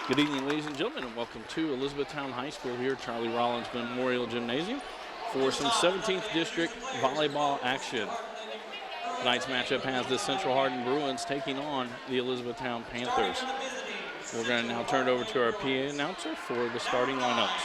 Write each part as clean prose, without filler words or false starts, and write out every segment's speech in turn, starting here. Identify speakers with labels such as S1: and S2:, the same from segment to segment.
S1: Good evening, ladies and gentlemen, and welcome to Elizabethtown High School here at Charlie Rollins Memorial Gymnasium for some 17th District volleyball action. Tonight's matchup has the Central Hardin Bruins taking on the Elizabethtown Panthers. We're going to now turn it over to our PA announcer for the starting lineups.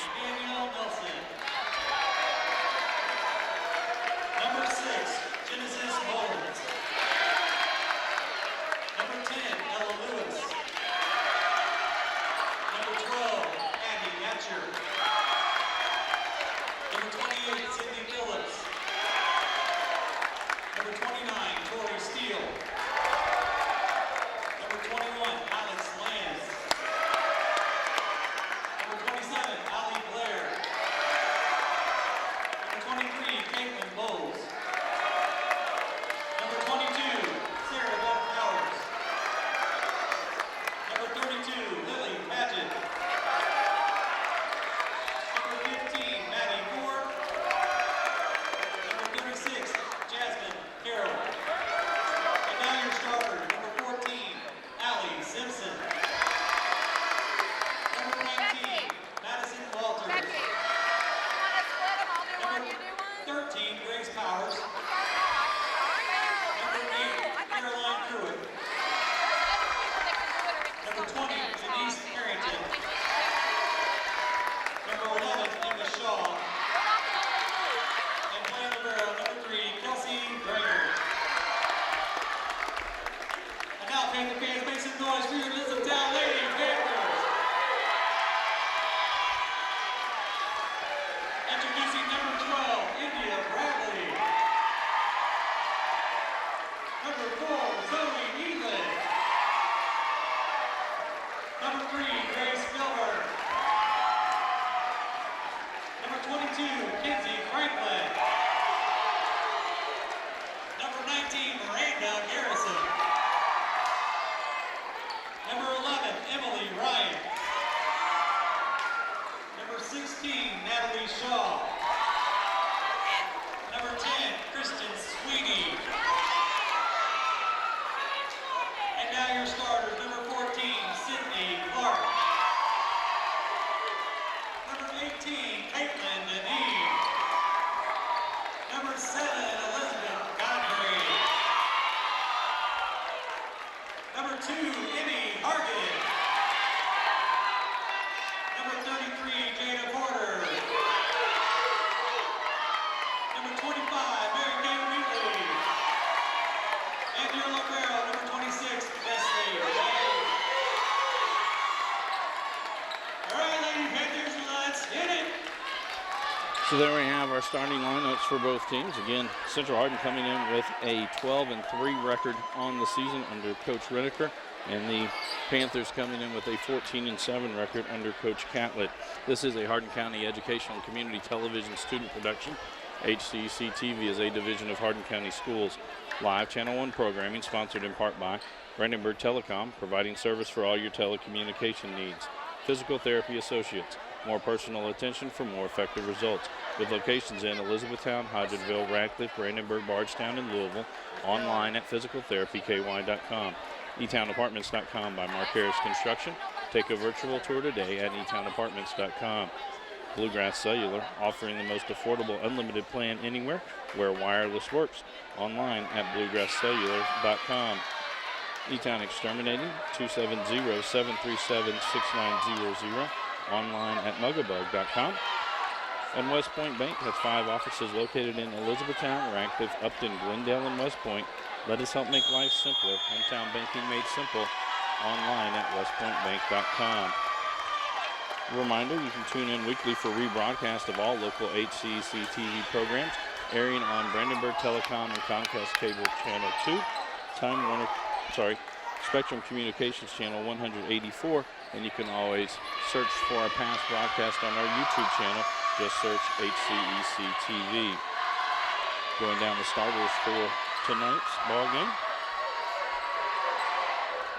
S1: So there we have our starting lineups for both teams. Again, Central Hardin coming in with a 12-3 record on the season under Coach Redeker, and the Panthers coming in with a 14-7 record under Coach Catlett. This is a Hardin County Educational and Community Television student production. HCEC-TV is a division of Hardin County Schools. Live Channel 1 programming sponsored in part by Brandenburg Telecom, providing service for all your telecommunication needs. Physical Therapy Associates, more personal attention for more effective results. With locations in Elizabethtown, Hodgenville, Radcliffe, Brandenburg, Bardstown, and Louisville. Online at physicaltherapyky.com. eTownApartments.com by Mark Harris Construction. Take a virtual tour today at eTownApartments.com. Bluegrass Cellular, offering the most affordable unlimited plan anywhere where wireless works. Online at bluegrasscellular.com. eTown Exterminating, 270-737-6900. Online at mugabug.com. And West Point Bank has 5 offices located in Elizabethtown, Radcliffe, Upton, Glendale, and West Point. Let us help make life simpler. Hometown banking made simple. Online at westpointbank.com. Reminder, you can tune in weekly for rebroadcast of all local HCEC-TV programs, airing on Brandenburg Telecom and Comcast Cable Channel 2, Spectrum Communications Channel 184, and you can always search for our past broadcast on our YouTube channel. Just search HCEC-TV. Going down the starters for tonight's ball game.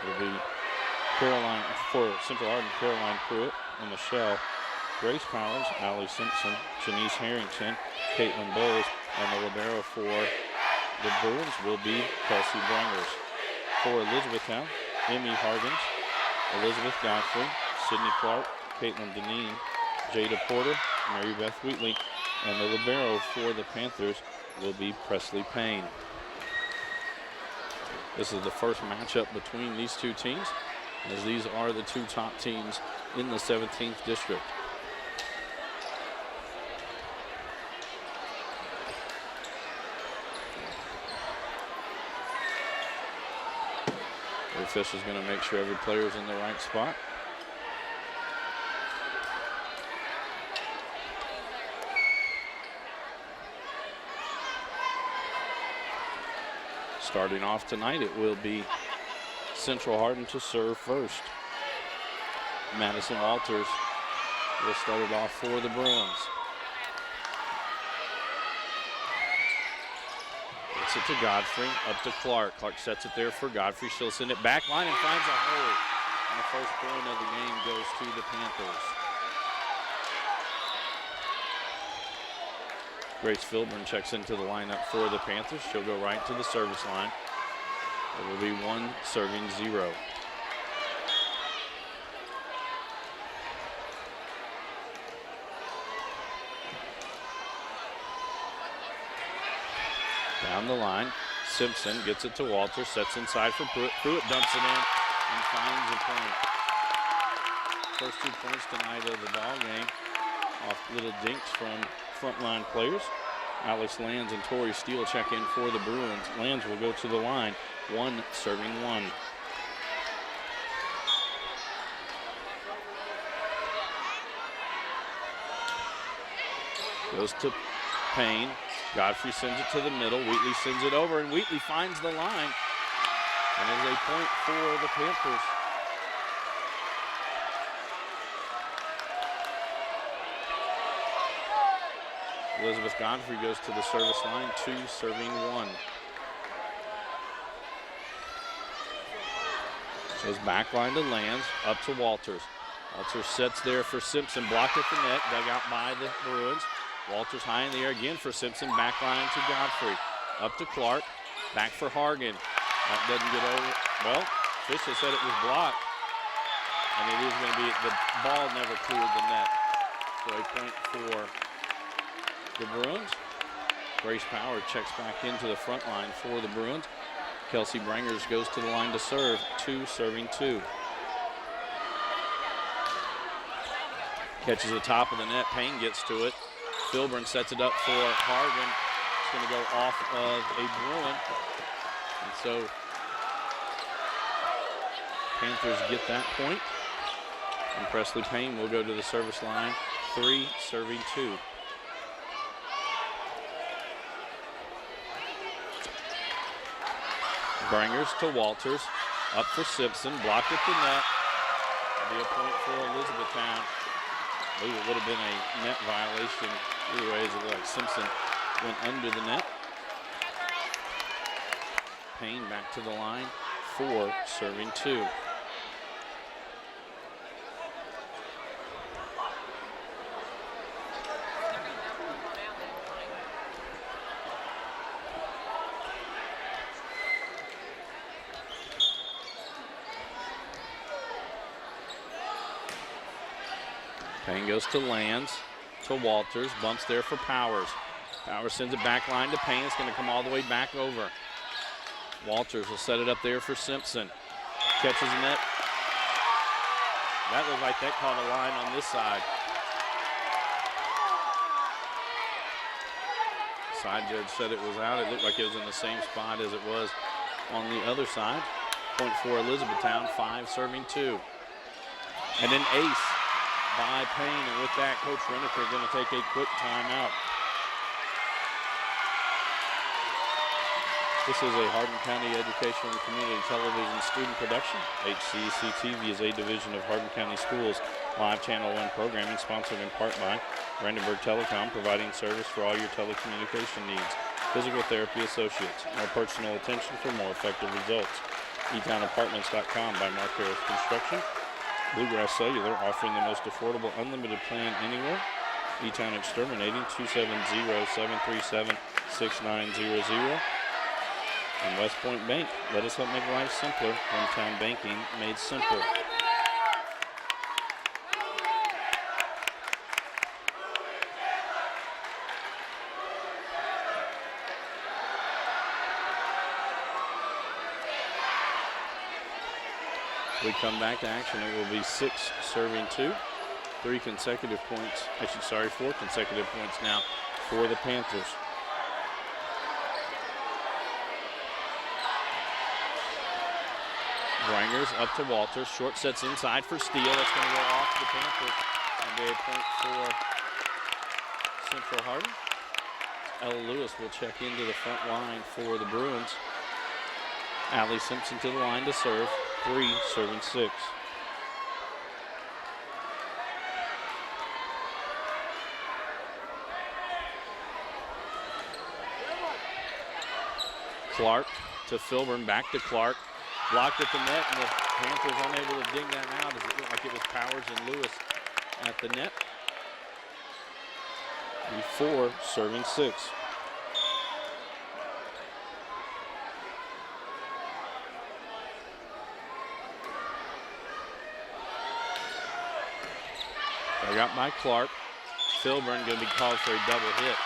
S1: It'll be Caroline for Central Hardin, Caroline Pruitt and Michelle, Grace Powers, Allie Simpson, Janice Harrington, Caitlin Bowles, and the libero for the Bruins will be Kelsey Brangers. For Elizabethtown, Emmy Hardins, Elizabeth Godfrey, Sydney Clark, Caitlin Deneen, Jada Porter, Mary Beth Wheatley, and the libero for the Panthers will be Presley Payne. This is the first matchup between these two teams, as these are the two top teams in the 17th district. The official's going to make sure every player is in the right spot. Starting off tonight, it will be Central Hardin to serve first. Madison Walters will start it off for the Bruins. Gets it to Godfrey, up to Clark. Clark sets it there for Godfrey. She'll send it back line and finds a hole. And the first point of the game goes to the Panthers. Grace Filburn checks into the lineup for the Panthers. She'll go right to the service line. It will be 1 serving 0. Down the line, Simpson gets it to Walter, sets inside for Pruitt. Pruitt dumps it in and finds a point. First 2 points tonight of the ball game off little dinks from frontline players. Alex Lands and Tori Steele check in for the Bruins. Lands will go to the line, 1 serving 1. Goes to Payne. Godfrey sends it to the middle. Wheatley sends it over, and Wheatley finds the line. And it is a point for the Panthers. Elizabeth Godfrey goes to the service line, 2 serving 1. Goes back line to Lands, up to Walters. Walters sets there for Simpson, blocked at the net, dug out by the Bruins. Walters high in the air again for Simpson, back line to Godfrey. Up to Clark, back for Hargan. That doesn't get over. Well, official said it was blocked. And it is going to be, the ball never cleared the net. So a point for the Bruins. Grace Power checks back into the front line for the Bruins. Kelsey Brangers goes to the line to serve, 2 serving 2. Catches the top of the net, Payne gets to it. Filburn sets it up for Hargan. It's going to go off of a Bruin. And so Panthers get that point. And Presley Payne will go to the service line, 3 serving 2. Brangers to Walters, up for Simpson, blocked at the net. It'll be a point for Elizabethtown. I believe it would have been a net violation. Either way, it looked like Simpson went under the net. Payne back to the line, 4 serving 2. Payne goes to Lands, to Walters, bumps there for Powers. Powers sends it back line to Payne. It's going to come all the way back over. Walters will set it up there for Simpson. Catches the net. That looked like that caught a line on this side. Side judge said it was out. It looked like it was in the same spot as it was on the other side. Point for Elizabethtown, 5 serving 2. And an ace by Payne, and with that, Coach Reniker going to take a quick timeout. This is a Hardin County Educational and Community Television student production. HCEC-TV is a division of Hardin County Schools live Channel 1 programming, sponsored in part by Brandenburg Telecom, providing service for all your telecommunication needs. Physical Therapy Associates, more personal attention for more effective results. eTownApartments.com by Mark Harris Construction. Bluegrass Cellular, offering the most affordable unlimited plan anywhere. eTown Exterminating, 270-737-6900. And West Point Bank, let us help make life simpler. Hometown banking made simple. We come back to action. It will be 6 serving 2. 3 consecutive points. Actually, sorry, 4 consecutive points now for the Panthers. Brangers up to Walters. Short sets inside for Steele. That's going to go off the Panthers. And be a point for Central Hardin. Ella Lewis will check into the front line for the Bruins. Allie Simpson to the line to serve. 3 serving 6. Clark to Filburn, back to Clark. Blocked at the net, and the Panthers unable to ding that out as it looked like it was Powers and Lewis at the net. 4 serving 6. Dug out by Clark. Filburn going to be called for a double hit.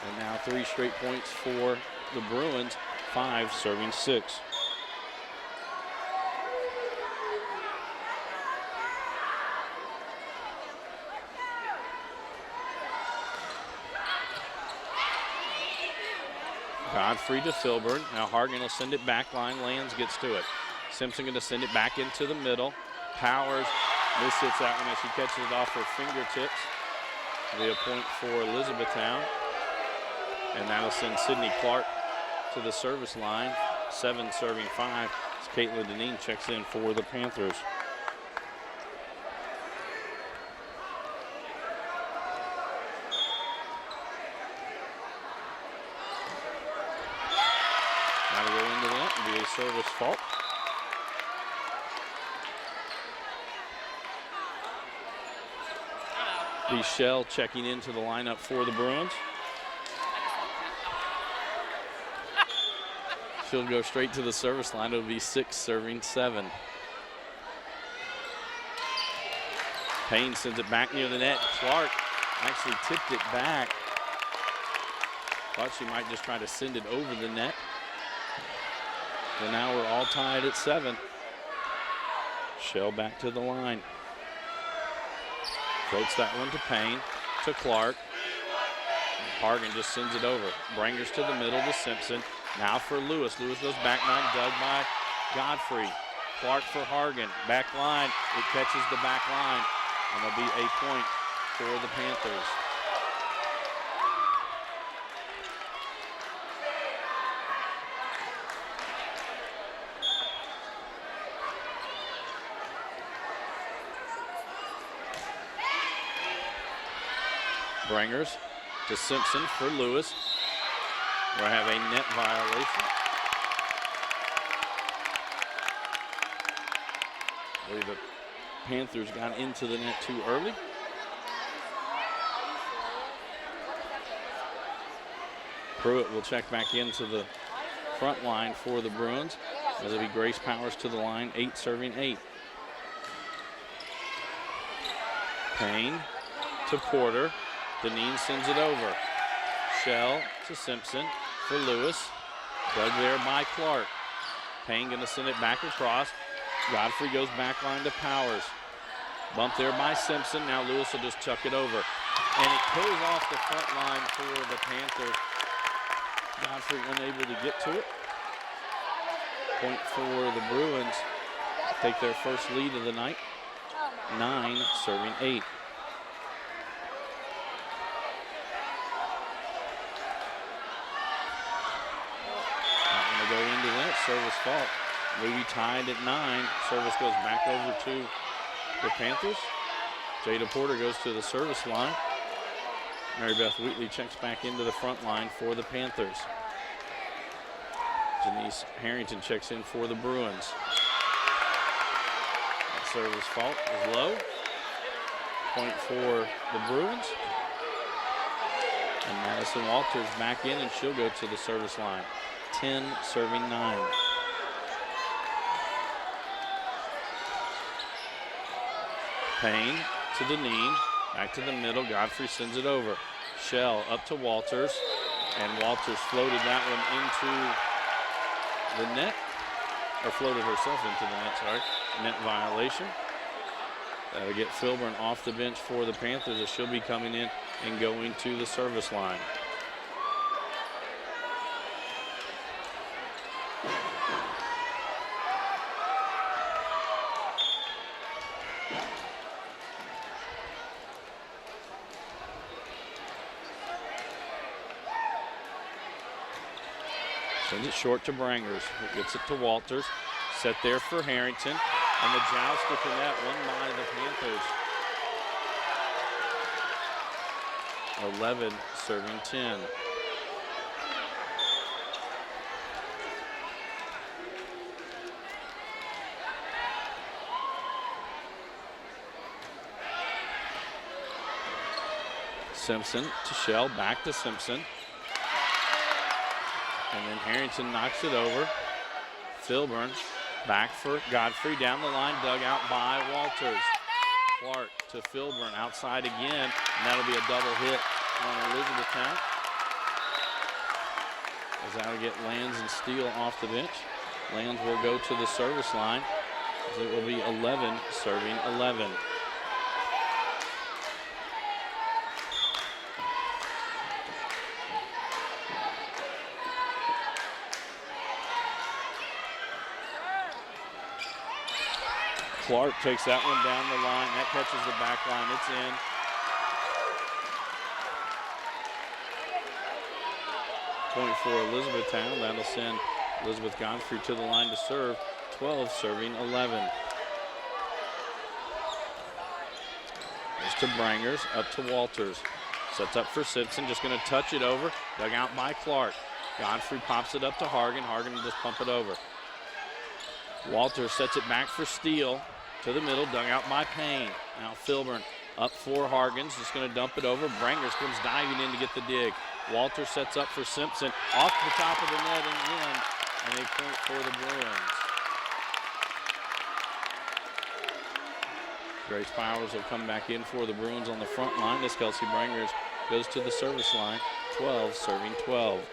S1: And now 3 straight points for the Bruins, 5 serving 6. Godfrey to Filburn. Now Hardin will send it back line. Lands gets to it. Simpson going to send it back into the middle. Powers mishits that one as she catches it off her fingertips. It'll be a point for Elizabethtown. And that'll send Sydney Clark to the service line. 7 serving 5 as Caitlin Deneen checks in for the Panthers. That'll go into that and be a service fault. Shell checking into the lineup for the Bruins. She'll go straight to the service line. It'll be 6 serving 7. Payne sends it back near the net. Clark actually tipped it back. Thought she might just try to send it over the net. So now we're all tied at 7. Shell back to the line. Floats that one to Payne, to Clark. Hardin just sends it over. Brangers to the middle to Simpson. Now for Lewis. Lewis goes back 9, dug by Godfrey. Clark for Hardin. Back line. It catches the back line. And there'll be a point for the Panthers. Brangers to Simpson for Lewis. We'll have a net violation. I believe the Panthers got into the net too early. Pruitt will check back into the front line for the Bruins. It'll be Grace Powers to the line, 8 serving 8. Payne to Porter. Deneen sends it over. Shell to Simpson for Lewis. Dug there by Clark. Payne going to send it back across. Godfrey goes back line to Powers. Bump there by Simpson. Now Lewis will just chuck it over. And it goes off the front line for the Panthers. Godfrey unable to get to it. Point for the Bruins. Take their first lead of the night. 9 serving 8. Go into that service fault. Maybe tied at 9. Service goes back over to the Panthers. Jada Porter goes to the service line. Mary Beth Wheatley checks back into the front line for the Panthers. Janice Harrington checks in for the Bruins. That service fault is low. Point for the Bruins. And Madison Walters back in, and she'll go to the service line. 10 serving 9. Payne to Deneen, back to the middle. Godfrey sends it over. Shell up to Walters, and Walters floated that one into the net, or floated herself into the net, sorry. Net violation. That'll get Filburn off the bench for the Panthers as she'll be coming in and going to the service line. Sends it short to Brangers. It gets it to Walters. Set there for Harrington. And the joust at the net won by the Panthers. 11 serving 10. Simpson to Shell, back to Simpson. And then Harrington knocks it over. Filburn back for Godfrey, down the line, dug out by Walters. Clark to Filburn, outside again, and that'll be a double hit on Elizabethtown. As that'll get Lands and Steele off the bench. Lands will go to the service line, as it will be 11 serving 11. Clark takes that one down the line. That catches the back line. It's in. Point for Elizabethtown. That'll send Elizabeth Godfrey to the line to serve. 12 serving 11. It's to Brangers, up to Walters. Sets up for Simpson, just going to touch it over. Dug out by Clark. Godfrey pops it up to Hardin. Hardin will just pump it over. Walters sets it back for Steele. To the middle, dug out by Payne. Now Filburn up for Hargens, just going to dump it over. Brangers comes diving in to get the dig. Walter sets up for Simpson, off the top of the net and in, and a point for the Bruins. Grace Powers will come back in for the Bruins on the front line. This Kelsey Brangers goes to the service line, 12 serving 12.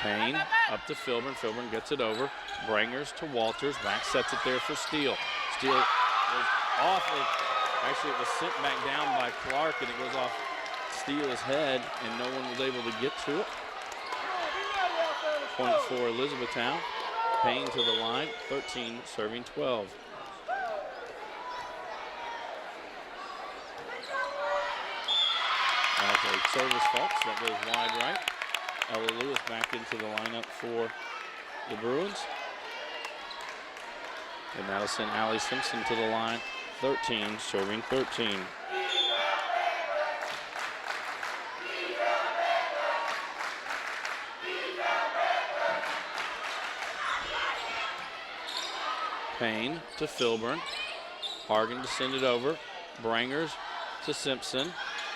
S1: Payne up to Filburn. Filburn gets it over. Brangers to Walters. Back sets it there for Steele. Steele was off. Actually, it was sent back down by Clark, and it goes off Steele's head, and no one was able to get to it. Point for Elizabethtown. Payne to the line. 13 serving 12. Okay, service fault, so that goes wide right. Ella Lewis back into the lineup for the Bruins. And that'll send Allie Simpson to the line, 13, serving 13. Payne to Filburn. Hargan to send it over. Brangers to Simpson.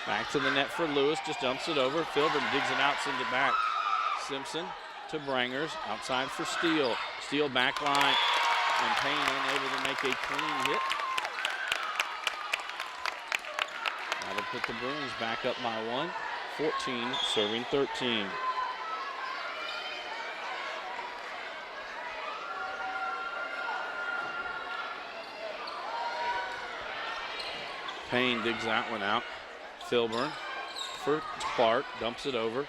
S1: Back to the net for Lewis, just dumps it over. Filburn digs it out, sends it back. Simpson to Brangers, outside for Steele. Steele back line, and Payne unable to make a clean hit. That'll put the Bruins back up by 1, 14 serving 13. Payne digs that one out. Filburn for Clark, dumps it over.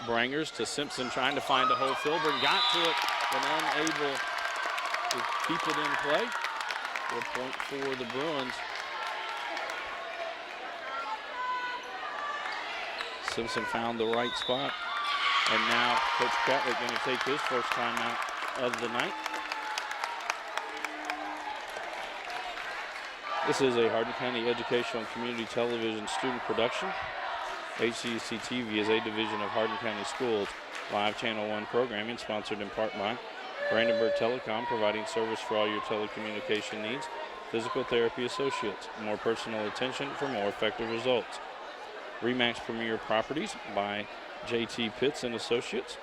S1: Brangers to Simpson, trying to find a hole. Filburn got to it, but unable to keep it in play. A point for the Bruins. Simpson found the right spot. And now Coach Catlett going to take his first timeout of the night. This is a Hardin County Educational and Community Television student production. HCEC-TV is a division of Hardin County Schools. Live Channel 1 programming sponsored in part by Brandenburg Telecom, providing service for all your telecommunication needs. Physical Therapy Associates, more personal attention for more effective results. Remax Premier Properties by JT Pitts and Associates.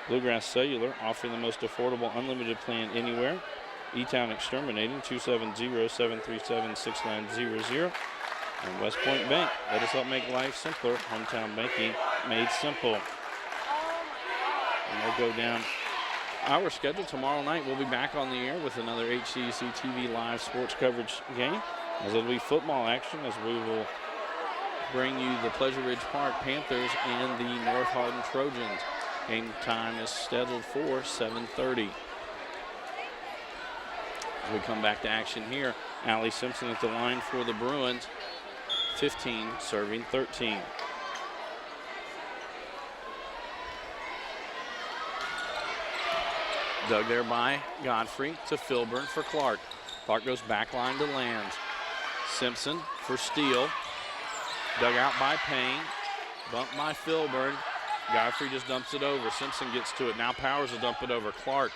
S1: Bluegrass Cellular, offering the most affordable unlimited plan anywhere. E-Town Exterminating, 270-737-6900. And West Point Bank, let us help make life simpler. Hometown banking made simple. And we'll go down our schedule. Tomorrow night we'll be back on the air with another HCEC-TV live sports coverage game, as it'll be football action, as we will bring you the Pleasure Ridge Park Panthers and the North Hardin Trojans. Game time is scheduled for 7:30. As we come back to action here, Allie Simpson at the line for the Bruins. 15 serving 13. Dug there by Godfrey to Filburn for Clark. Clark goes back line to Lands. Simpson for Steele. Dug out by Payne. Bumped by Filburn. Godfrey just dumps it over. Simpson gets to it. Now Powers will dump it over. Clark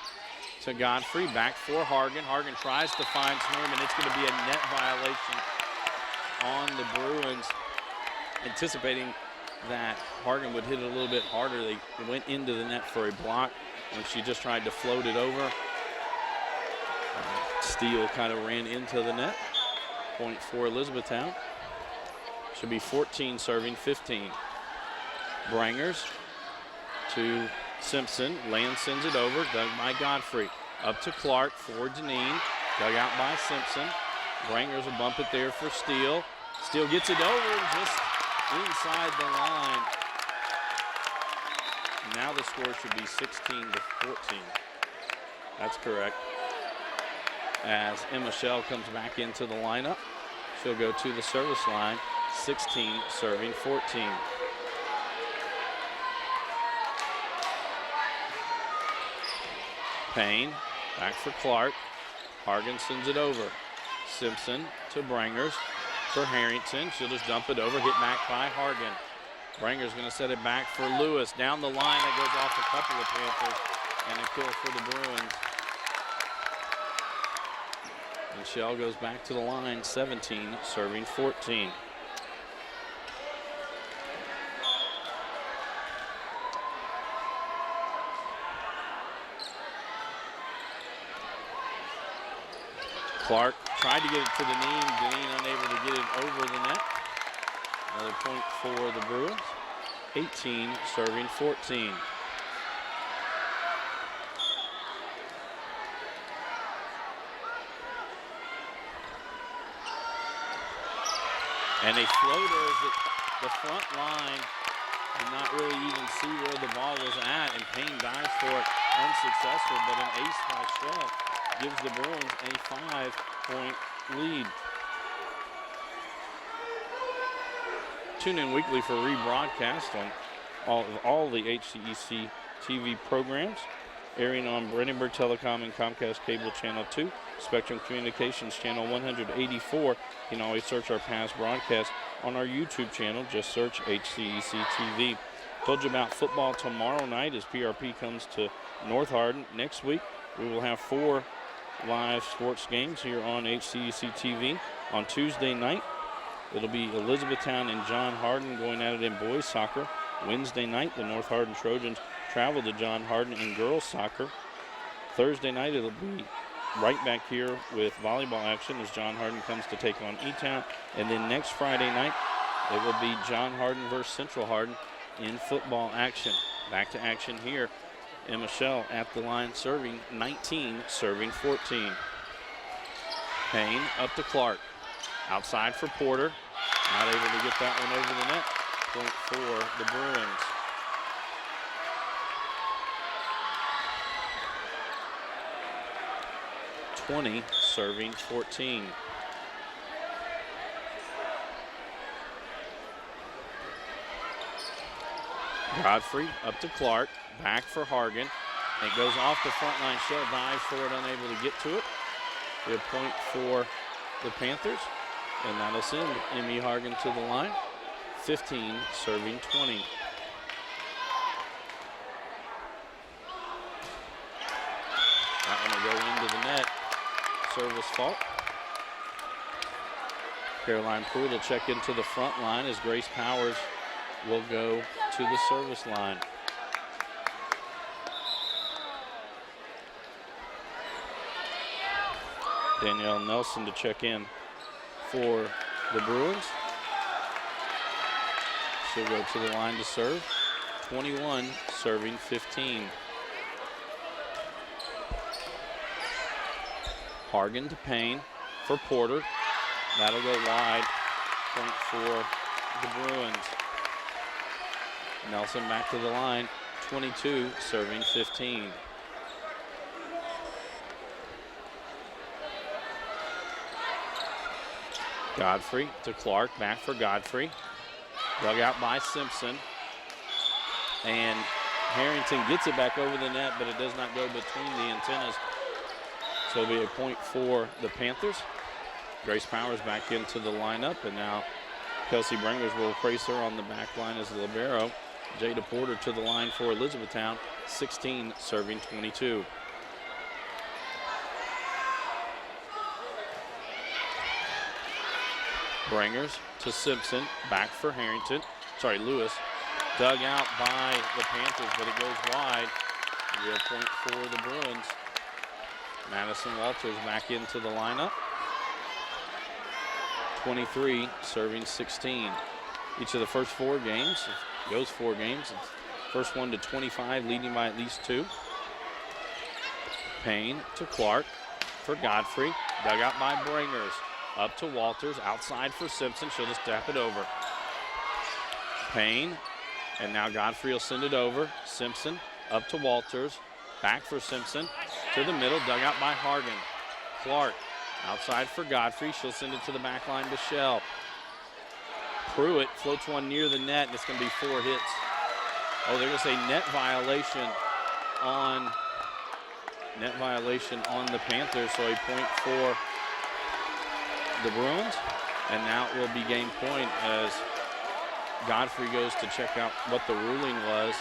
S1: to Godfrey. Back for Hargan. Hargan tries to find Sneerman, and it's going to be a net violation on the Bruins. Anticipating that Hargan would hit it a little bit harder, they went into the net for a block when she just tried to float it over. Steele kind of ran into the net. Point for Elizabethtown. Should be 14 serving 15. Brangers to Simpson. Land sends it over. Dug by Godfrey. Up to Clark for Deneen. Dug out by Simpson. Brangers will bump it there for Steele. Steele gets it over and just inside the line. Now the score should be 16-14. That's correct. As Emma Shell comes back into the lineup, she'll go to the service line. 16 serving 14. Payne back for Clark. Hargan sends it over. Simpson to Brangers for Harrington. She'll just dump it over, hit back by Hargan. Branger's going to set it back for Lewis. Down the line, that goes off a couple of Panthers, and a kill for the Bruins. And Shell goes back to the line, 17 serving 14. Clark tried to get it to Deneen. Deneen unable to get it over the net. Another point for the Bruins. 18 serving 14. And a floater, the front line did not really even see where the ball was at, and Payne dives for it, unsuccessful, but an ace by Shell gives the Bruins a 5-point lead. Tune in weekly for rebroadcast on all the HCEC TV programs, airing on Brandenburg Telecom and Comcast Cable Channel 2, Spectrum Communications Channel 184. You can always search our past broadcasts on our YouTube channel. Just search HCEC-TV. Told you about football tomorrow night as PRP comes to North Hardin. Next week, we will have 4 live sports games here on HCEC-TV. On Tuesday night, it'll be Elizabethtown and John Hardin going at it in boys soccer. Wednesday night, the North Hardin Trojans travel to John Hardin in girls soccer. Thursday night, it'll be right back here with volleyball action as John Hardin comes to take on E-Town. And then next Friday night, it will be John Hardin versus Central Hardin in football action. Back to action here. Emma Shell at the line serving 19, serving 14. Payne up to Clark. Outside for Porter. Not able to get that one over the net. Point for the Bruins. (20) serving 14. Godfrey up to Clark. Back for Hargan. It goes off the front line. Shell dives for it, unable to get to it. A point for the Panthers. And that'll send Emmy Hargan to the line. 15 serving 20. That one will go into the net. Service fault. Caroline Pruitt will check into the front line as Grace Powers will go to the service line. Danielle Nelson to check in for the Bruins. She'll go to the line to serve. 21 serving 15. Hardin to Payne for Porter. That'll go wide. Point for the Bruins. Nelson back to the line. 22, serving 15. Godfrey to Clark, back for Godfrey. Dug out by Simpson. And Harrington gets it back over the net, but it does not go between the antennas. So it'll be a point for the Panthers. Grace Powers back into the lineup, and now Kelsey Bringers will place her on the back line as the libero. Jada Porter to the line for Elizabethtown, 16, serving 22. Bringers to Simpson, back for Lewis. Dug out by the Panthers, but it goes wide. Real point for the Bruins. Madison Walters back into the lineup. 23, serving 16. Each of the first 4 games, goes 4 games. First one to 25, leading by at least 2. Payne to Clark for Godfrey. Dug out by Bringers. Up to Walters, outside for Simpson. She'll just tap it over. Payne, and now Godfrey will send it over. Simpson up to Walters. Back for Simpson. To the middle, dug out by Hardin. Clark, outside for Godfrey. She'll send it to the back line to Shell. Pruitt floats one near the net, and it's going to be 4 hits. Oh, there's a net violation on the Panthers, so a point for the Bruins. And now it will be game point as Godfrey goes to check out what the ruling was.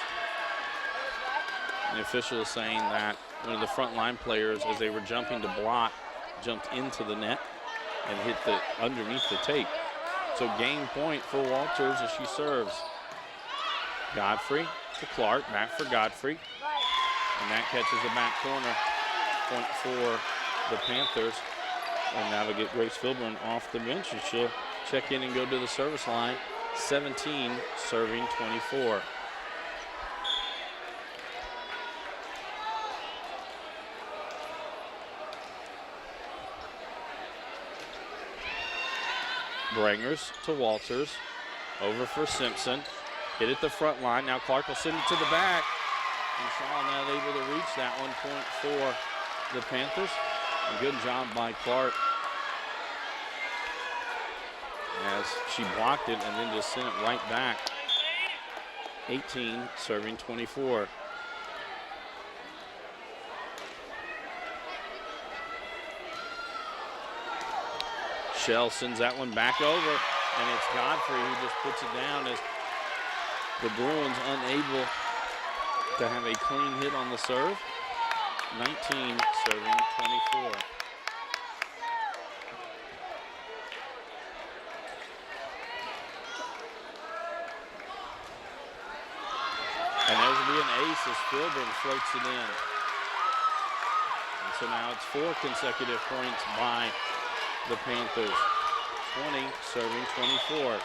S1: The official is saying that one of the front line players, as they were jumping to block, jumped into the net and hit underneath the tape. So game point for Walters as she serves. Godfrey to Clark, back for Godfrey. And that catches the back corner. Point for the Panthers. And now to get Grace Filburn off the bench, and she'll check in and go to the service line. 17, serving 24. Bringers to Walters. Over for Simpson. Hit at the front line. Now Clark will send it to the back. And Shaw not able to reach that one. Point for the Panthers. A good job by Clark as she blocked it and then just sent it right back. 18, serving 24. Shell sends that one back over, and it's Godfrey who just puts it down as the Bruins unable to have a clean hit on the serve. 19, serving 24. And there will be an ace as Filburn floats it in. And so now it's 4 consecutive points by the Panthers. 20, serving 24.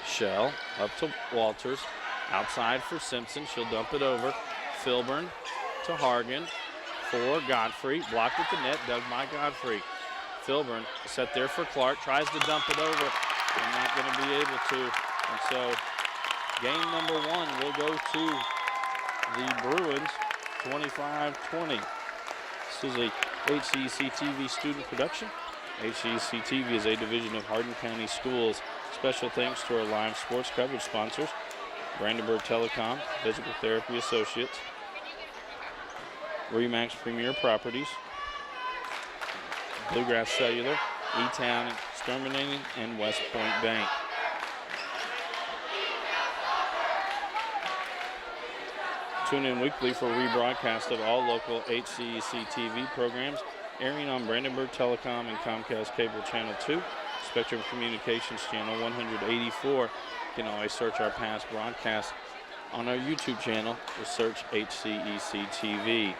S1: Shell up to Walters. Outside for Simpson. She'll dump it over. Filburn to Hardin for Godfrey. Blocked at the net. Dug by Godfrey. Filburn set there for Clark. Tries to dump it over. And not going to be able to. And so game number 1 will go to the Bruins. 25-20. This is a HCEC-TV student production. HCEC-TV is a division of Hardin County Schools. Special thanks to our live sports coverage sponsors, Brandenburg Telecom, Physical Therapy Associates, Remax Premier Properties, Bluegrass Cellular, E-Town Exterminating, and West Point Bank. Tune in weekly for rebroadcast of all local HCEC-TV programs airing on Brandenburg Telecom and Comcast Cable Channel 2, Spectrum Communications Channel 184. You can always search our past broadcasts on our YouTube channel. Just search HCEC-TV.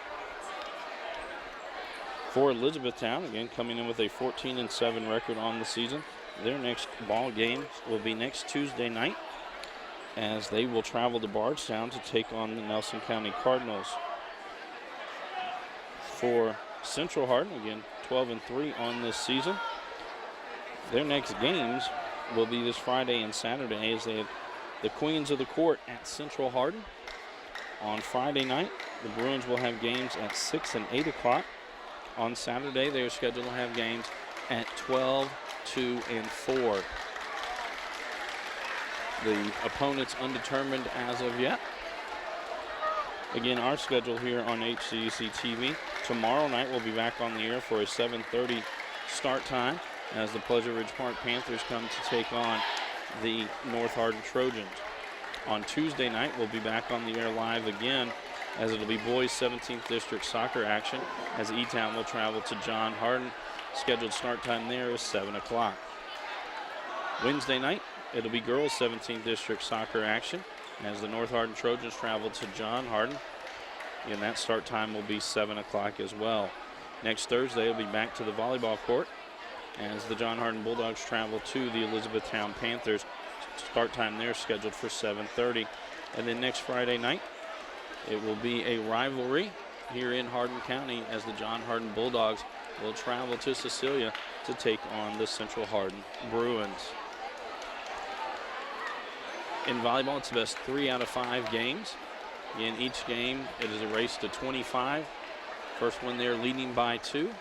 S1: For Elizabethtown, again coming in with a 14-7 record on the season. Their next ball game will be next Tuesday night, as they will travel to Bardstown to take on the Nelson County Cardinals. For Central Hardin, again, 12-3 on this season. Their next games will be this Friday and Saturday, as they have the Queens of the Court at Central Hardin. On Friday night, the Bruins will have games at 6 and 8 o'clock. On Saturday, they are scheduled to have games at 12, 2, and 4. The opponents undetermined as of yet. Again, our schedule here on HCEC-TV. Tomorrow night we'll be back on the air for a 7:30 start time, as the Pleasure Ridge Park Panthers come to take on the North Hardin Trojans. On Tuesday night, we'll be back on the air live again, as it'll be boys 17th District soccer action, as E-Town will travel to John Hardin. Scheduled start time there is 7 o'clock. Wednesday night, it'll be girls 17th District soccer action, as the North Hardin Trojans travel to John Hardin. And that start time will be 7 o'clock as well. Next Thursday, we'll be back to the volleyball court, as the John Hardin Bulldogs travel to the Elizabethtown Panthers. Start time there scheduled for 7:30. And then next Friday night, it will be a rivalry here in Hardin County, as the John Hardin Bulldogs will travel to Cecilia to take on the Central Hardin Bruins. In volleyball, it's the best 3 out of 5 games. In each game, it is a race to 25. First one there leading by 2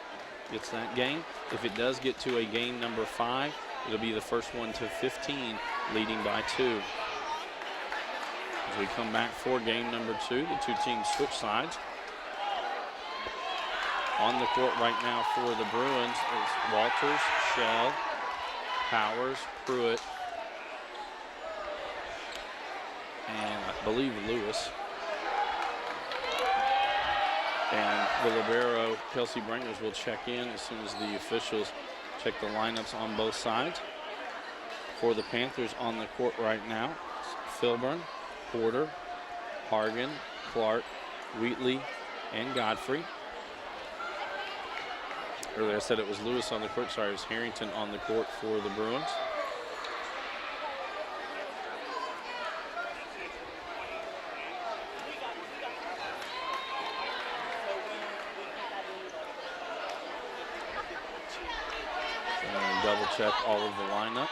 S1: gets that game. If it does get to a game number 5, it'll be the first one to 15 leading by 2. As we come back for game number 2, the two teams switch sides. On the court right now for the Bruins is Walters, Shell, Powers, Pruitt, and I believe Lewis. And the libero, Kelsey Brangers, will check in as soon as the officials check the lineups on both sides. For the Panthers on the court right now, Filburn, Porter, Hargan, Clark, Wheatley, and Godfrey. Earlier I said it was Lewis on the court. Sorry, it was Harrington on the court for the Bruins. Double check all of the lineups.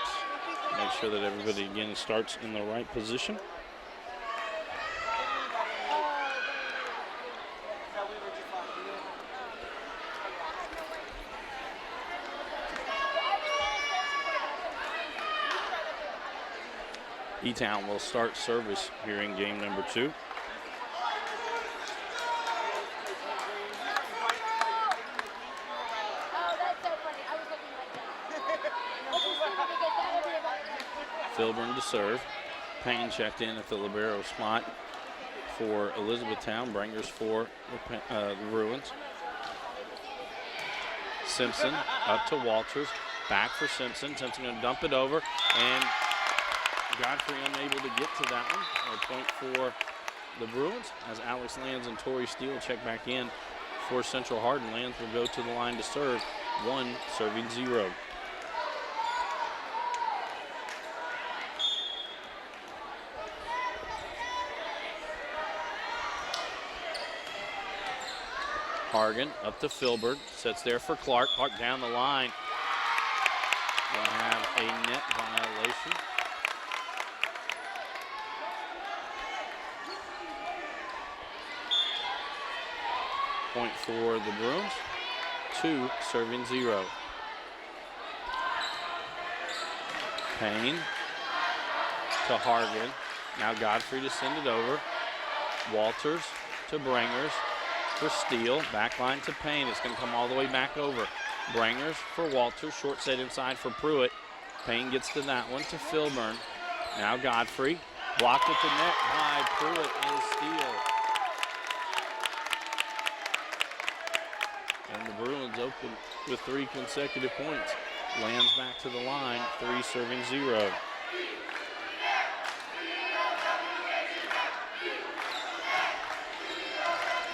S1: Make sure that everybody again starts in the right position. E-Town will start service here in game number 2. Filburn to serve. Payne checked in at the libero spot for Elizabethtown. Brangers for the Bruins. Simpson up to Walters. Back for Simpson. Simpson going to dump it over. And Godfrey unable to get to that one. A point for the Bruins, as Alex Lands and Tori Steele check back in for Central Hardin. Lands will go to the line to serve. 1 serving 0. Hargan up to Filbert, sets there for Clark. Clark down the line. Going to have a net violation. Point for the Bruins. 2 serving 0. Payne to Hargan. Now Godfrey to send it over. Walters to Brangers. For Steele, back line to Payne. It's going to come all the way back over. Brangers for Walters, short set inside for Pruitt. Payne gets to that one to Filburn. Now Godfrey, blocked at the net by Pruitt and Steele. And the Bruins open with 3 consecutive points. Lands back to the line, 3 serving 0.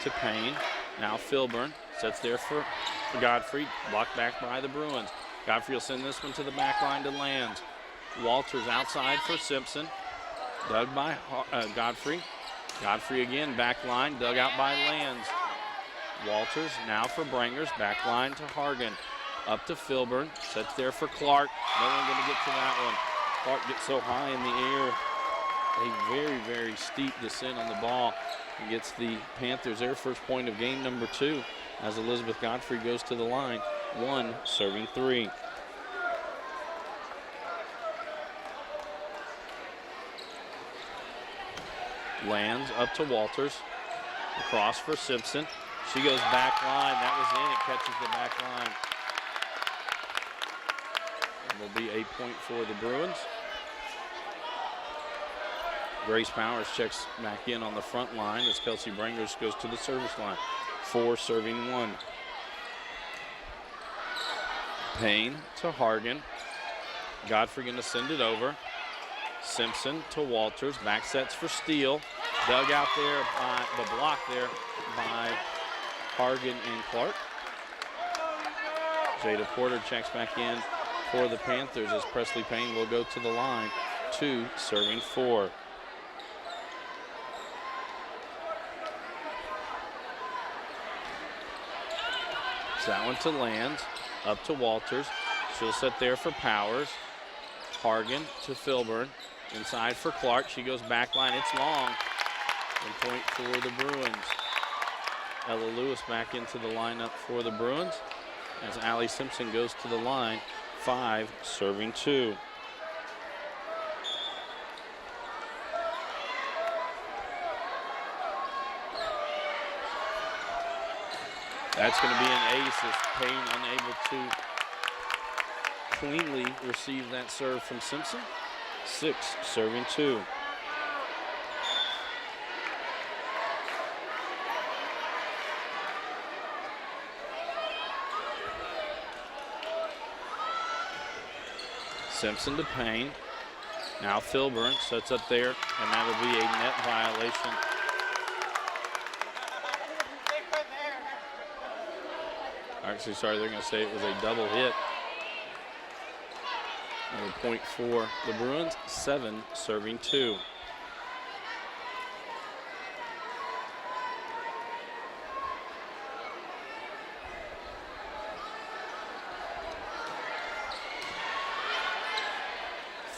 S1: To Payne. Now Filburn sets there for Godfrey. Blocked back by the Bruins. Godfrey will send this one to the back line to Lands. Walters outside for Simpson. Dug by Godfrey. Godfrey again, back line, dug out by Lands. Walters now for Brangers, back line to Hardin. Up to Filburn, sets there for Clark. No one going to get to that one. Clark gets so high in the air. A very, very steep descent on the ball. And gets the Panthers their first point of game number 2 as Elizabeth Godfrey goes to the line. 1 serving 3. Lands up to Walters. Across for Simpson. She goes back line. That was in. It catches the back line. And will be a point for the Bruins. Grace Powers checks back in on the front line as Kelsey Brangers goes to the service line. 4 serving 1. Payne to Hardin. Godfrey going to send it over. Simpson to Walters. Back sets for Steele. Dug out there by the block there by Hardin and Clark. Jada Porter checks back in for the Panthers as Presley Payne will go to the line. 2 serving 4. So that one to Lands, up to Walters. She'll set there for Powers. Hargan to Filburn. Inside for Clark. She goes back line. It's long. And point for the Bruins. Ella Lewis back into the lineup for the Bruins as Allie Simpson goes to the line. 5 serving 2. That's going to be an ace as Payne unable to cleanly receive that serve from Simpson. 6 serving 2. Simpson to Payne. Now Filburn sets up there, and that'll be a net violation. Actually, sorry, they're going to say it was a double hit. Another point for the Bruins. 7 serving 2.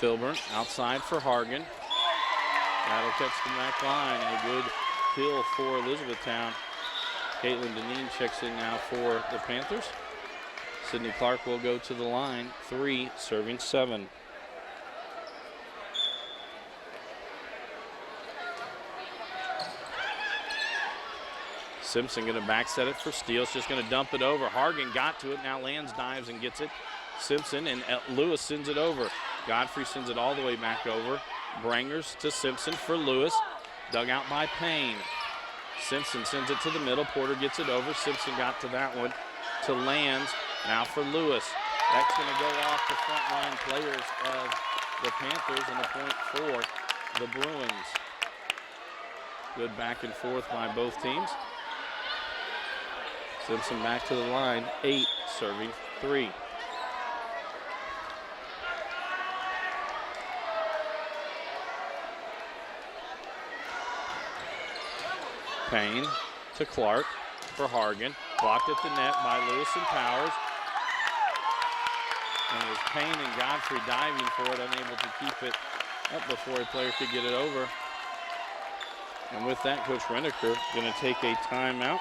S1: Filburn outside for Hargan. That'll catch the back line. A good kill for Elizabethtown. Caitlin Deneen checks in now for the Panthers. Sydney Clark will go to the line. 3 serving 7. Simpson going to back set it for Steele. She's just going to dump it over. Hargan got to it. Now Lands dives and gets it. Simpson and Lewis sends it over. Godfrey sends it all the way back over. Brangers to Simpson for Lewis. Dug out by Payne. Simpson sends it to the middle. Porter gets it over. Simpson got to that one. To Lands. Now for Lewis. That's going to go off the front line players of the Panthers and a point for the Bruins. Good back and forth by both teams. Simpson back to the line. 8 serving 3. Payne to Clark for Hargan. Blocked at the net by Lewis and Powers. And it was Payne and Godfrey diving for it, unable to keep it up before a player could get it over. And with that, Coach Reneker going to take a timeout.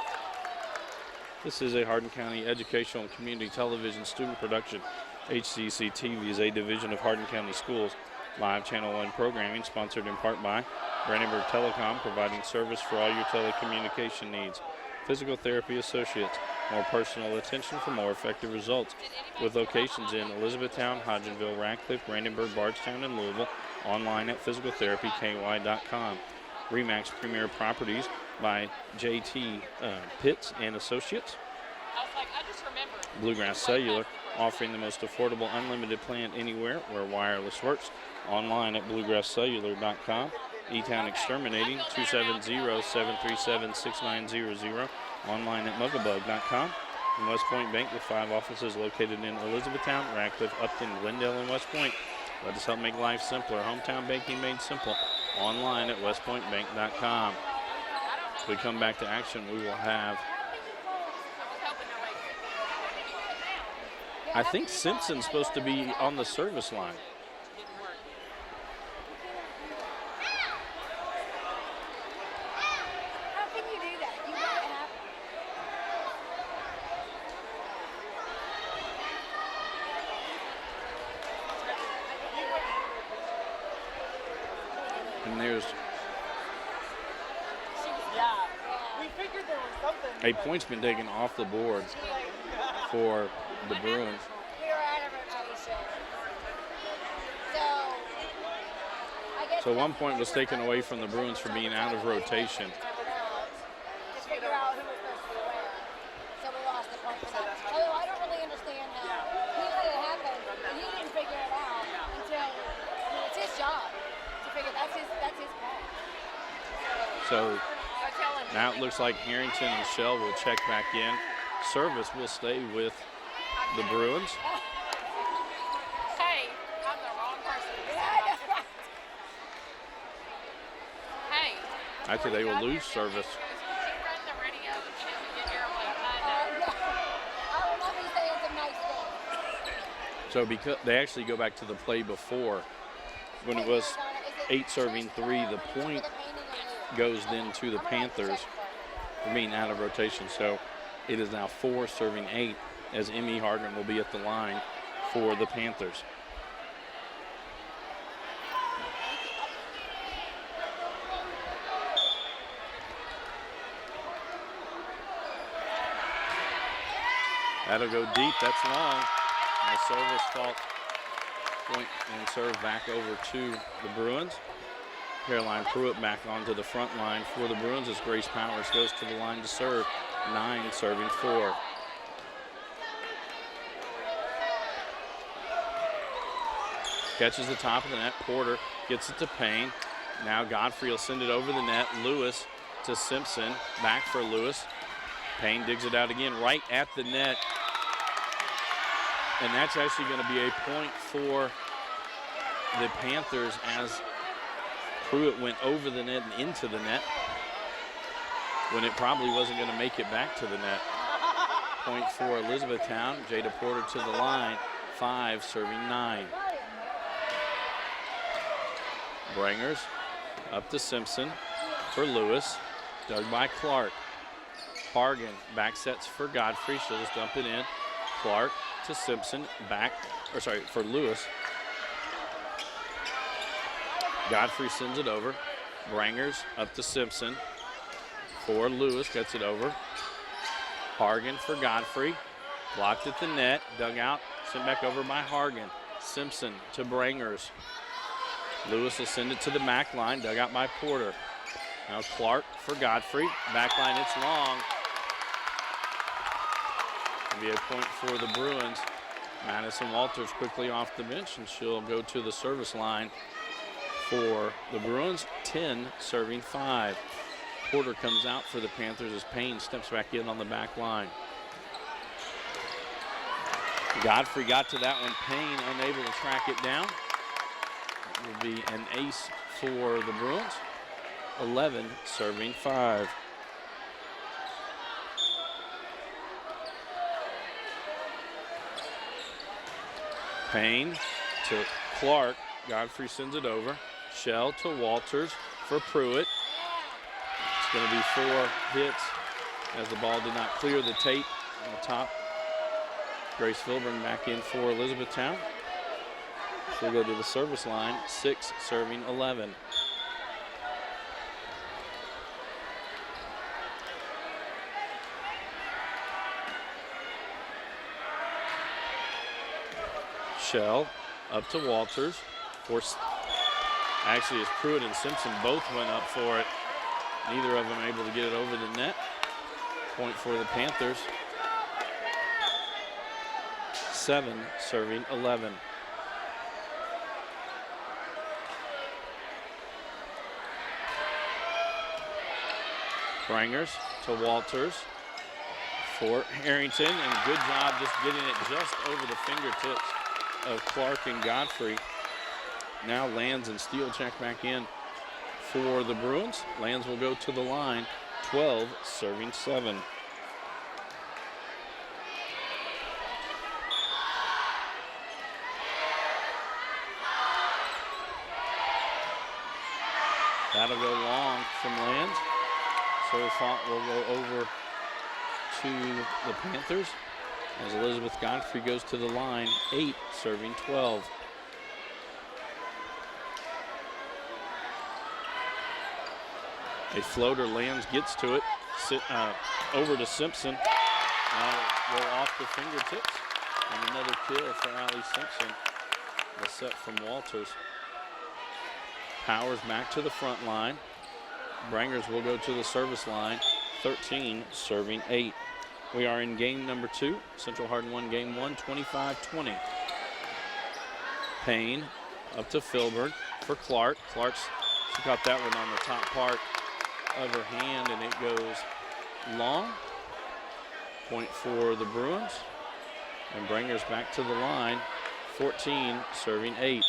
S1: This is a Hardin County Educational and Community Television student production. HCEC-TV is a division of Hardin County Schools. Live Channel 1 programming sponsored in part by Brandenburg Telecom, providing service for all your telecommunication needs. Physical Therapy Associates, more personal attention for more effective results. With locations in Elizabethtown, Hodgenville, Radcliffe, Brandenburg, Bardstown, and Louisville. Online at physicaltherapyky.com. Remax Premier Properties by JT Pitts and Associates. Bluegrass Cellular, offering the most affordable unlimited plan anywhere where wireless works. Online at bluegrasscellular.com. E-Town Exterminating, 270-737-6900. Online at mugabug.com. from West Point Bank with 5 offices located in Elizabethtown, Radcliffe, Upton, Glendale, and West Point. Let us help make life simpler. Hometown banking made simple. Online at westpointbank.com. As we come back to action, we will have, I think Simpson's supposed to be on the service line.
S2: How can you do that? You let it happen.
S1: And there's
S3: We figured there was something.
S1: a point's been taken off the board for the Bruins.
S2: We were out of rotation.
S1: So 1 point was taken away from the Bruins for being out of rotation.
S2: To figure out who was supposed to be where. So we lost the point for that. Although I don't really understand how he let it happen, and he didn't figure it out until, it's his job to figure, that's his call.
S1: So now it looks like Harrington and Shell will check back in. Service will stay with the Bruins.
S4: Hey, I'm the wrong person. Hey.
S1: Actually, they will lose service.
S4: She runs the radio and she doesn't get here. I'm like,
S2: I will not be saying some nice things.
S1: So because they actually go back to the play before, when it was 8 serving 3, the point goes then to the Panthers for being out of rotation. So it is now 4 serving 8 as Emmy Hardin will be at the line for the Panthers. That'll go deep. That's long. And the service fault point and serve back over to the Bruins. Caroline Pruitt back onto the front line for the Bruins as Grace Powers goes to the line to serve. 9 serving 4. Catches the top of the net. Porter gets it to Payne. Now Godfrey will send it over the net. Lewis to Simpson. Back for Lewis. Payne digs it out again right at the net. And that's actually going to be a point for the Panthers as Pruitt went over the net and into the net when it probably wasn't going to make it back to the net. Point for Elizabethtown. Jada Porter to the line. 5 serving 9. Brangers up to Simpson for Lewis. Dug by Clark. Hargan back sets for Godfrey. She'll just dump it in. Clark to Simpson. For Lewis. Godfrey sends it over. Brangers up to Simpson for Lewis. Gets it over. Hargan for Godfrey. Blocked at the net. Dug out. Sent back over by Hargan. Simpson to Brangers. Lewis will send it to the back line. Dug out by Porter. Now Clark for Godfrey. Back line, it's long. It'll be a point for the Bruins. Madison Walters quickly off the bench, and she'll go to the service line for the Bruins. 10 serving 5. Porter comes out for the Panthers as Payne steps back in on the back line. Godfrey got to that one. Payne unable to track it down. It will be an ace for the Bruins. 11 serving 5. Payne to Clark. Godfrey sends it over. Shell to Walters for Pruitt. It's going to be 4 hits as the ball did not clear the tape on the top. Grace Filburn back in for Elizabethtown. She'll go to the service line. 6 serving 11. Shell up to Walters. Actually, as Pruitt and Simpson both went up for it, neither of them able to get it over the net. Point for the Panthers. 7 serving 11. Brangers to Walters for Harrington, and good job just getting it just over the fingertips of Clark and Godfrey. Now Lands and Steele check back in for the Bruins. Lands will go to the line, 12, serving 7. That'll go long from Lands. So thought will go over to the Panthers as Elizabeth Godfrey goes to the line, 8, serving 12. A floater, Lands gets to it, over to Simpson. Go off the fingertips. And another kill for Allie Simpson. The set from Walters. Powers back to the front line. Brangers will go to the service line, 13, serving 8. We are in game number 2. Central Hardin won game 1, 25-20. Payne up to Filburn for Clark. Clark's got that one on the top part of her hand, and it goes long. Point for the Bruins. And Brangers back to the line, 14, serving 8.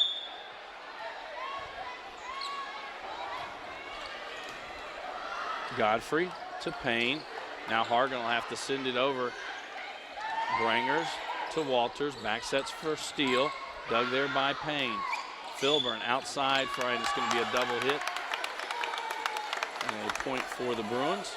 S1: Godfrey to Payne. Now Hardin will have to send it over. Brangers to Walters. Back sets for Steele. Dug there by Payne. Filburn outside for, and it's going to be a double hit. And a point for the Bruins.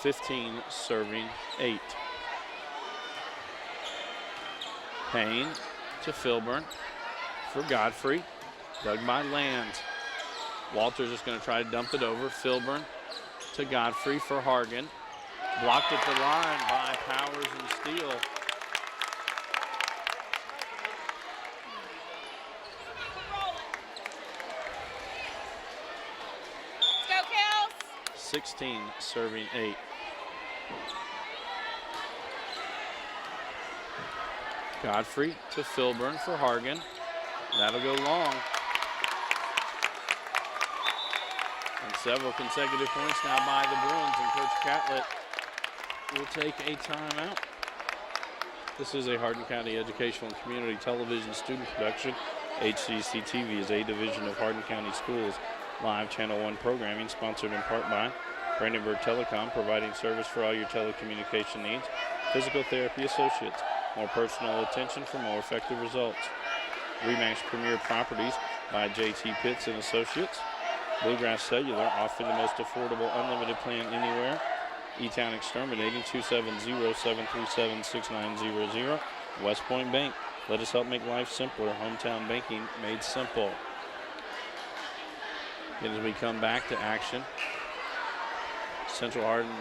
S1: (15) serving 8. Payne to Filburn for Godfrey. Dug by Lands. Walters is going to try to dump it over. Filburn to Godfrey for Hardin. Blocked at the line by Powers and Steele.
S4: Let's go, Kels.
S1: 16 serving 8. Godfrey to Filburn for Hardin. That'll go long. And several consecutive points now by the Bruins, and Coach Catlett will take a timeout. This is a Hardin County Educational and Community Television student production. HCEC-TV is a division of Hardin County Schools live Channel 1 programming, sponsored in part by Brandenburg Telecom, providing service for all your telecommunication needs. Physical Therapy Associates, more personal attention for more effective results. Remax Premier Properties by JT Pitts and Associates. Bluegrass Cellular, offering the most affordable unlimited plan anywhere. E-Town Exterminating, 270-737-6900. West Point Bank, let us help make life simpler. Hometown banking made simple. And as we come back to action, Central Hardin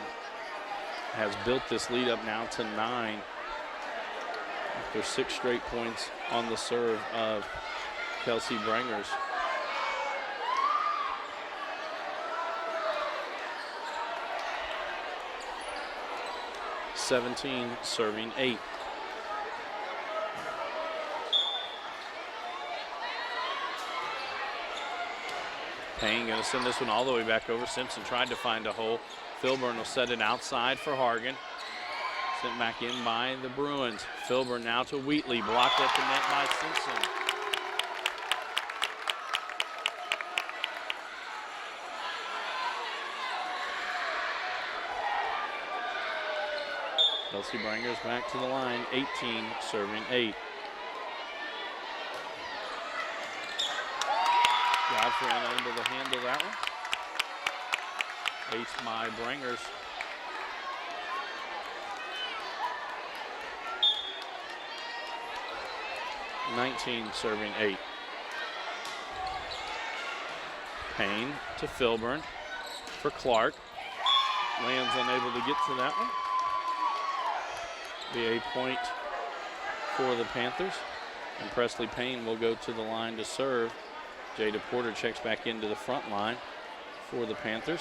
S1: has built this lead up now to 9. After 6 straight points on the serve of Kelsey Brangers. (17) serving 8. Payne going to send this one all the way back over. Simpson tried to find a hole. Filburn will set it outside for Hardin. Sent back in by the Bruins. Filburn now to Wheatley. Blocked at the net by Simpson. Kelsey Brangers back to the line. 18 serving 8. Godfrey unable to handle that one. Ace by Brangers. (19) serving 8. Payne to Filburn for Clark. Lands unable to get to that one. Be a point for the Panthers. And Presley Payne will go to the line to serve. Jada Porter checks back into the front line for the Panthers.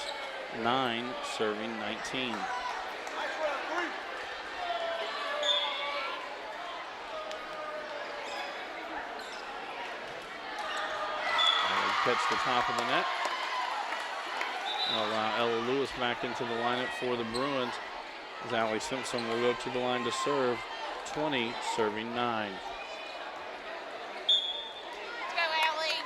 S1: 9 serving 19. catch the top of the net. That'll allow Ella Lewis back into the lineup for the Bruins, as Allie Simpson will go to the line to serve. 20, serving 9.
S4: Let's go, Allie.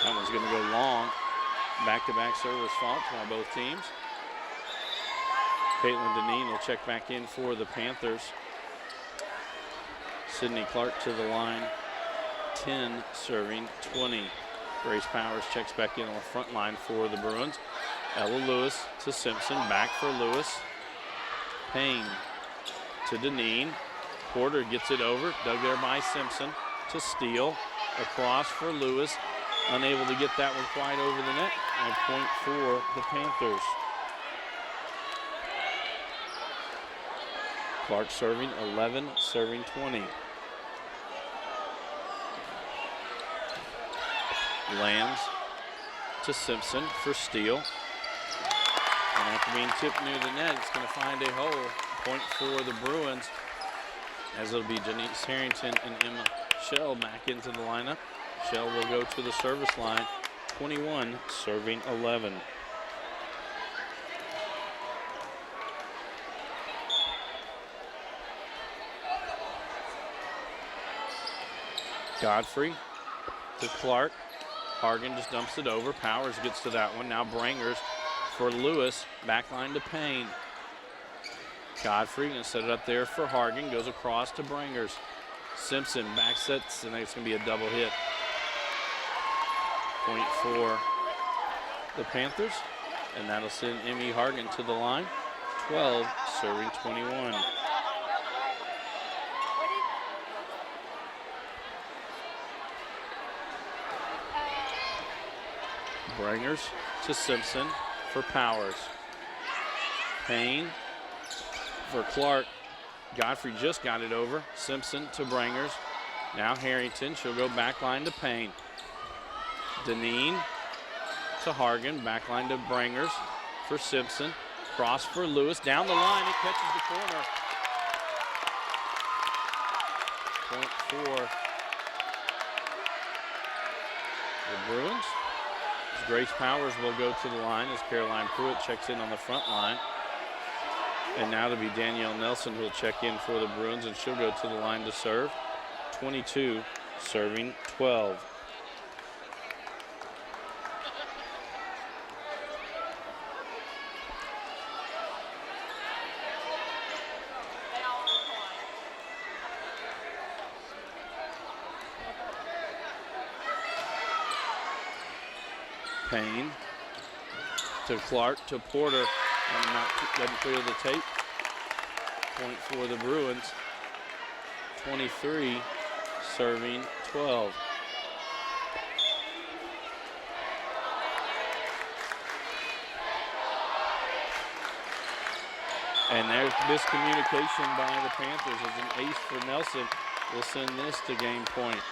S1: That one's going to go long. Back-to-back service faults by both teams. Caitlin Deneen will check back in for the Panthers. Sydney Clark to the line. 10, serving 20. Grace Powers checks back in on the front line for the Bruins. Ella Lewis to Simpson, back for Lewis. Payne to Deneen. Porter gets it over, dug there by Simpson to Steele. Across for Lewis, unable to get that one quite over the net. And point for the Panthers. Clark serving 11, serving 20. Lands to Simpson for Steele. And after being tipped near the net, it's going to find a hole. Point for the Bruins, as it'll be Janice Harrington and Emma Shell back into the lineup. Shell will go to the service line. 21, serving 11. Godfrey to Clark. Hardin just dumps it over. Powers gets to that one. Now Brangers for Lewis. Backline to Payne. Godfrey going to set it up there for Hardin. Goes across to Brangers. Simpson back sets, and it's going to be a double hit. Point for the Panthers, and that'll send Emmy Hardin to the line. 12, serving 21. Brangers to Simpson for Powers. Payne for Clark. Godfrey just got it over. Simpson to Brangers. Now Harrington. She'll go back line to Payne. Deneen to Hargan. Back line to Brangers for Simpson. Cross for Lewis. Down the line. It catches the corner. Point for the Bruins. Grace Powers will go to the line as Caroline Pruitt checks in on the front line. And now to be Danielle Nelson who will check in for the Bruins, and she'll go to the line to serve. 22, serving 12. Payne to Clark to Porter, and doesn't clear the tape. Point for the Bruins. 23, serving 12. And there's miscommunication by the Panthers as an ace for Nelson will send this to game point.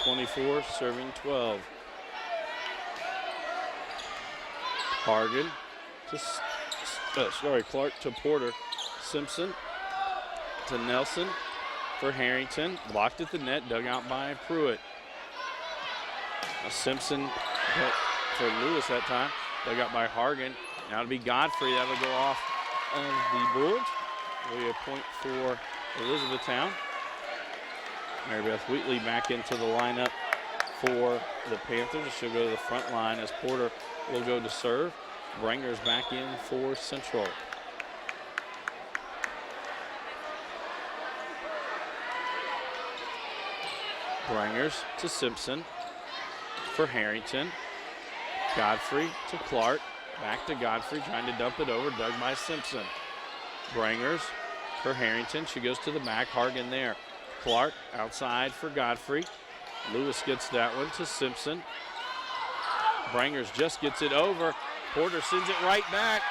S1: .24, serving 12. Hargan to, Clark to Porter. Simpson to Nelson for Harrington. Blocked at the net, dug out by Pruitt. Simpson for Lewis that time. Dug out by Hargan. Now to be Godfrey. That'll go off of the board. Will be a point for Elizabethtown. Mary Beth Wheatley back into the lineup for the Panthers. She'll go to the front line as Porter will go to serve. Brangers back in for Central. Brangers to Simpson for Harrington. Godfrey to Clark. Back to Godfrey, trying to dump it over. Dug by Simpson. Brangers for Harrington. She goes to the back. Hargan there. Clark outside for Godfrey. Lewis gets that one to Simpson. Brangers just gets it over. Porter sends it right back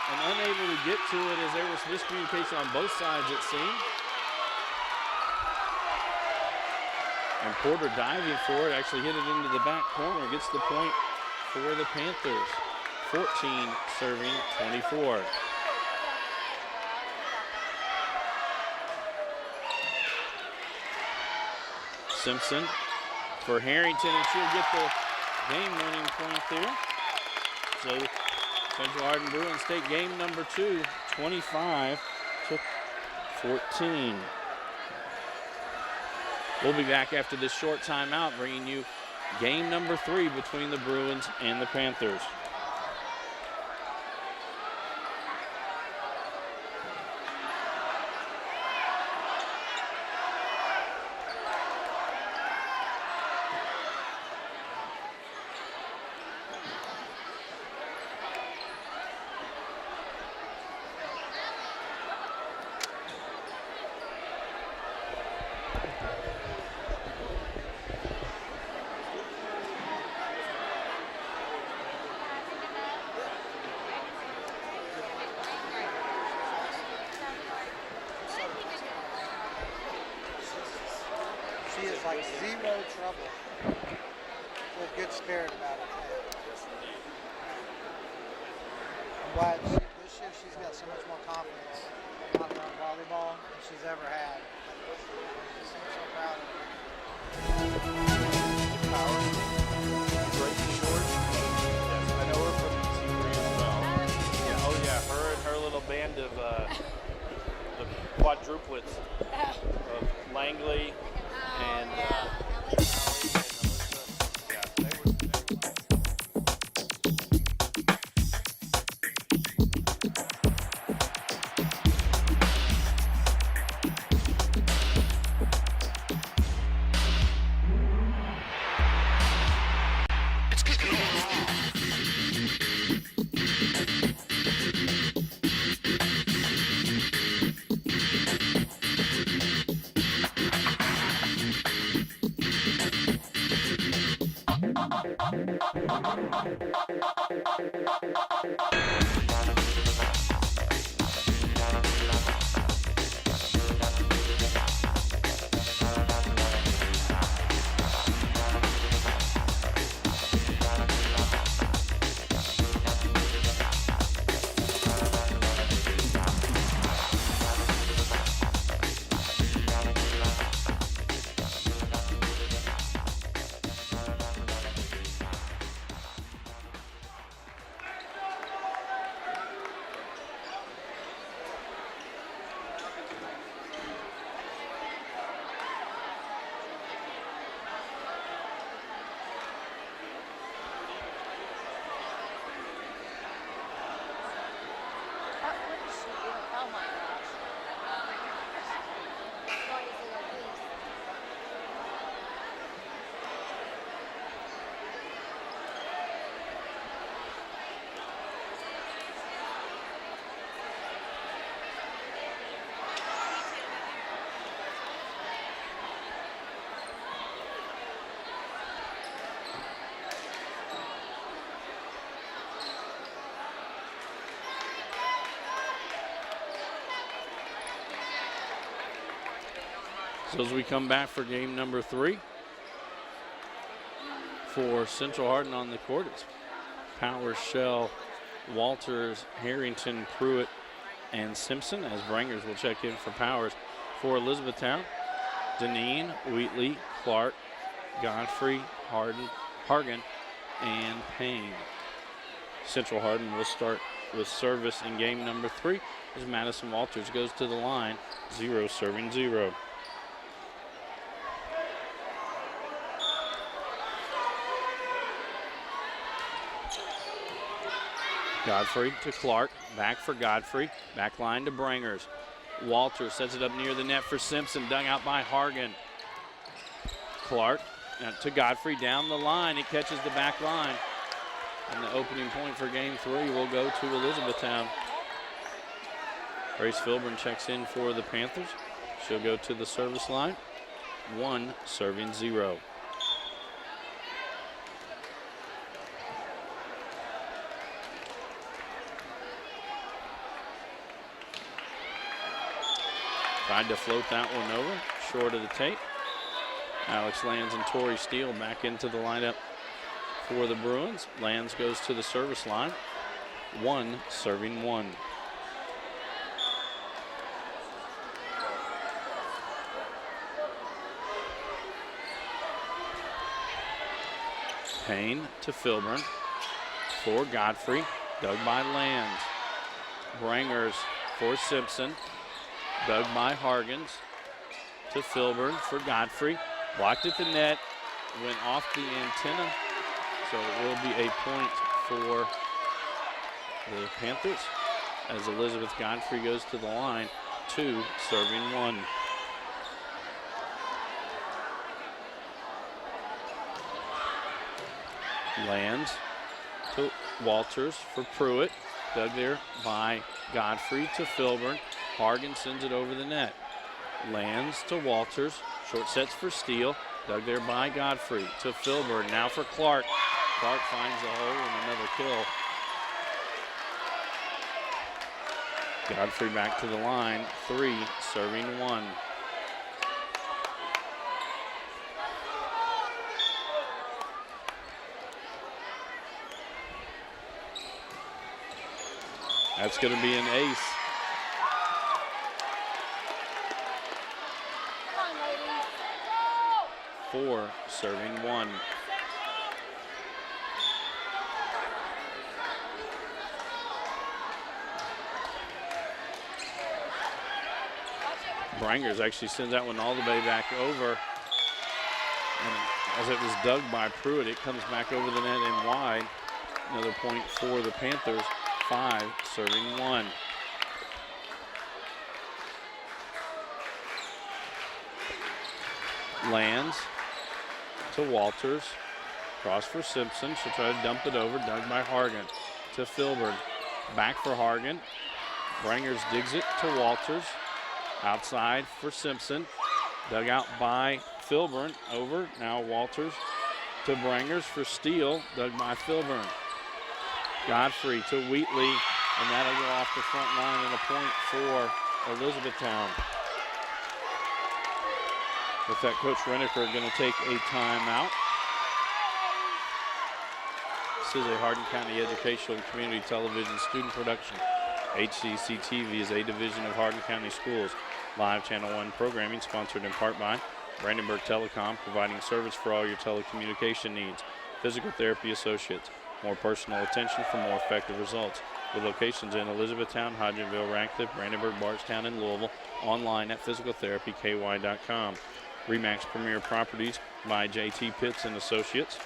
S1: and unable to get to it as there was miscommunication on both sides, it seemed. And Porter diving for it, actually hit it into the back corner, gets the point for the Panthers. 14 serving 24. Simpson for Harrington, and she'll get the game-winning point there. So Central Hardin Bruins take game number 2, 25-14. We'll be back after this short timeout, bringing you game number 3 between the Bruins and the Panthers.
S5: She is like zero trouble. With a good spirit about it. I'm glad this year she's got so much more confidence out there on volleyball than she's ever had. I'm so proud of her.
S1: Great George. Yes, I know her from EC3 as well. Yeah, oh yeah, her and her little band of the quadruplets of Langley and so as we come back for game number 3 for Central Hardin on the court, it's Powers, Shell, Walters, Harrington, Pruitt, and Simpson, as Brangers will check in for Powers. For Elizabethtown, Deneen, Wheatley, Clark, Godfrey, Hargan, and Payne. Central Hardin will start with service in game number 3 as Madison Walters goes to the line, 0 serving 0. Godfrey to Clark, back for Godfrey, back line to Brangers. Walters sets it up near the net for Simpson, dug out by Hargan. Clark to Godfrey down the line, it catches the back line. And the opening point for game 3 will go to Elizabethtown. Grace Filburn checks in for the Panthers. She'll go to the service line, 1 serving 0. Tried to float that one over, short of the tape. Alex Lands and Tori Steele back into the lineup for the Bruins. Lands goes to the service line. 1 serving 1. Payne to Filburn for Godfrey. Dug by Lands. Brangers for Simpson. Dug by Hargens to Filburn for Godfrey. Blocked at the net. Went off the antenna. So it will be a point for the Panthers as Elizabeth Godfrey goes to the line. 2 serving 1. Lands to Walters for Pruitt. Dug there by Godfrey to Filburn. Hargan sends it over the net. Lands to Walters. Short sets for Steele. Dug there by Godfrey to Filburn. Now for Clark. Clark finds the hole and another kill. Godfrey back to the line. 3 serving 1. That's going to be an ace.
S2: Come on, ladies.
S1: 4 serving 1. Brangers actually sends that one all the way back over. And as it was dug by Pruitt, it comes back over the net and wide. Another point for the Panthers. 5 serving 1. Lands to Walters. Cross for Simpson. She'll try to dump it over. Dug by Hargan to Filburn. Back for Hargan. Brangers digs it to Walters. Outside for Simpson. Dug out by Filburn. Over. Now Walters to Brangers for Steele. Dug by Filburn. Godfrey to Wheatley, and that'll go off the front line and a point for Elizabethtown. With that, Coach Renneker going to take a timeout. This is a Hardin County Educational and Community Television student production. HCEC-TV is a division of Hardin County Schools. Live Channel 1 programming sponsored in part by Brandenburg Telecom, providing service for all your telecommunication needs. Physical Therapy Associates. More personal attention for more effective results. With locations in Elizabethtown, Hodgenville, Radcliffe, Brandenburg, Bardstown, and Louisville. Online at physicaltherapyky.com. Remax Premier Properties by JT Pitts and Associates.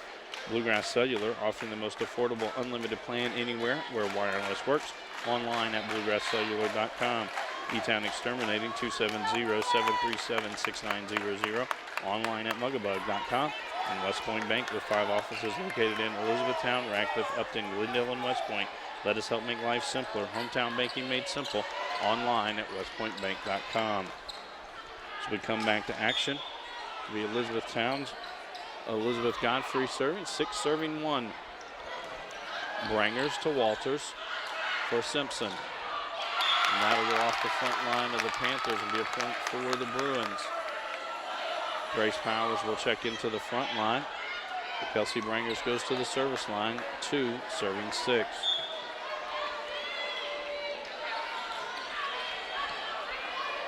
S1: Bluegrass Cellular, offering the most affordable unlimited plan anywhere where wireless works. Online at bluegrasscellular.com. E-Town Exterminating, 270-737-6900. Online at mugabug.com. And West Point Bank with 5 offices located in Elizabethtown, Radcliffe, Upton, Glendale, and West Point. Let us help make life simpler. Hometown banking made simple. Online at westpointbank.com. So we come back to action. The Elizabethtown's Elizabeth Godfrey serving, 6 serving 1. Brangers to Walters for Simpson. And that'll go off the front line of the Panthers and be a point for the Bruins. Grace Powers will check into the front line. Kelsey Brangers goes to the service line. 2 serving 6.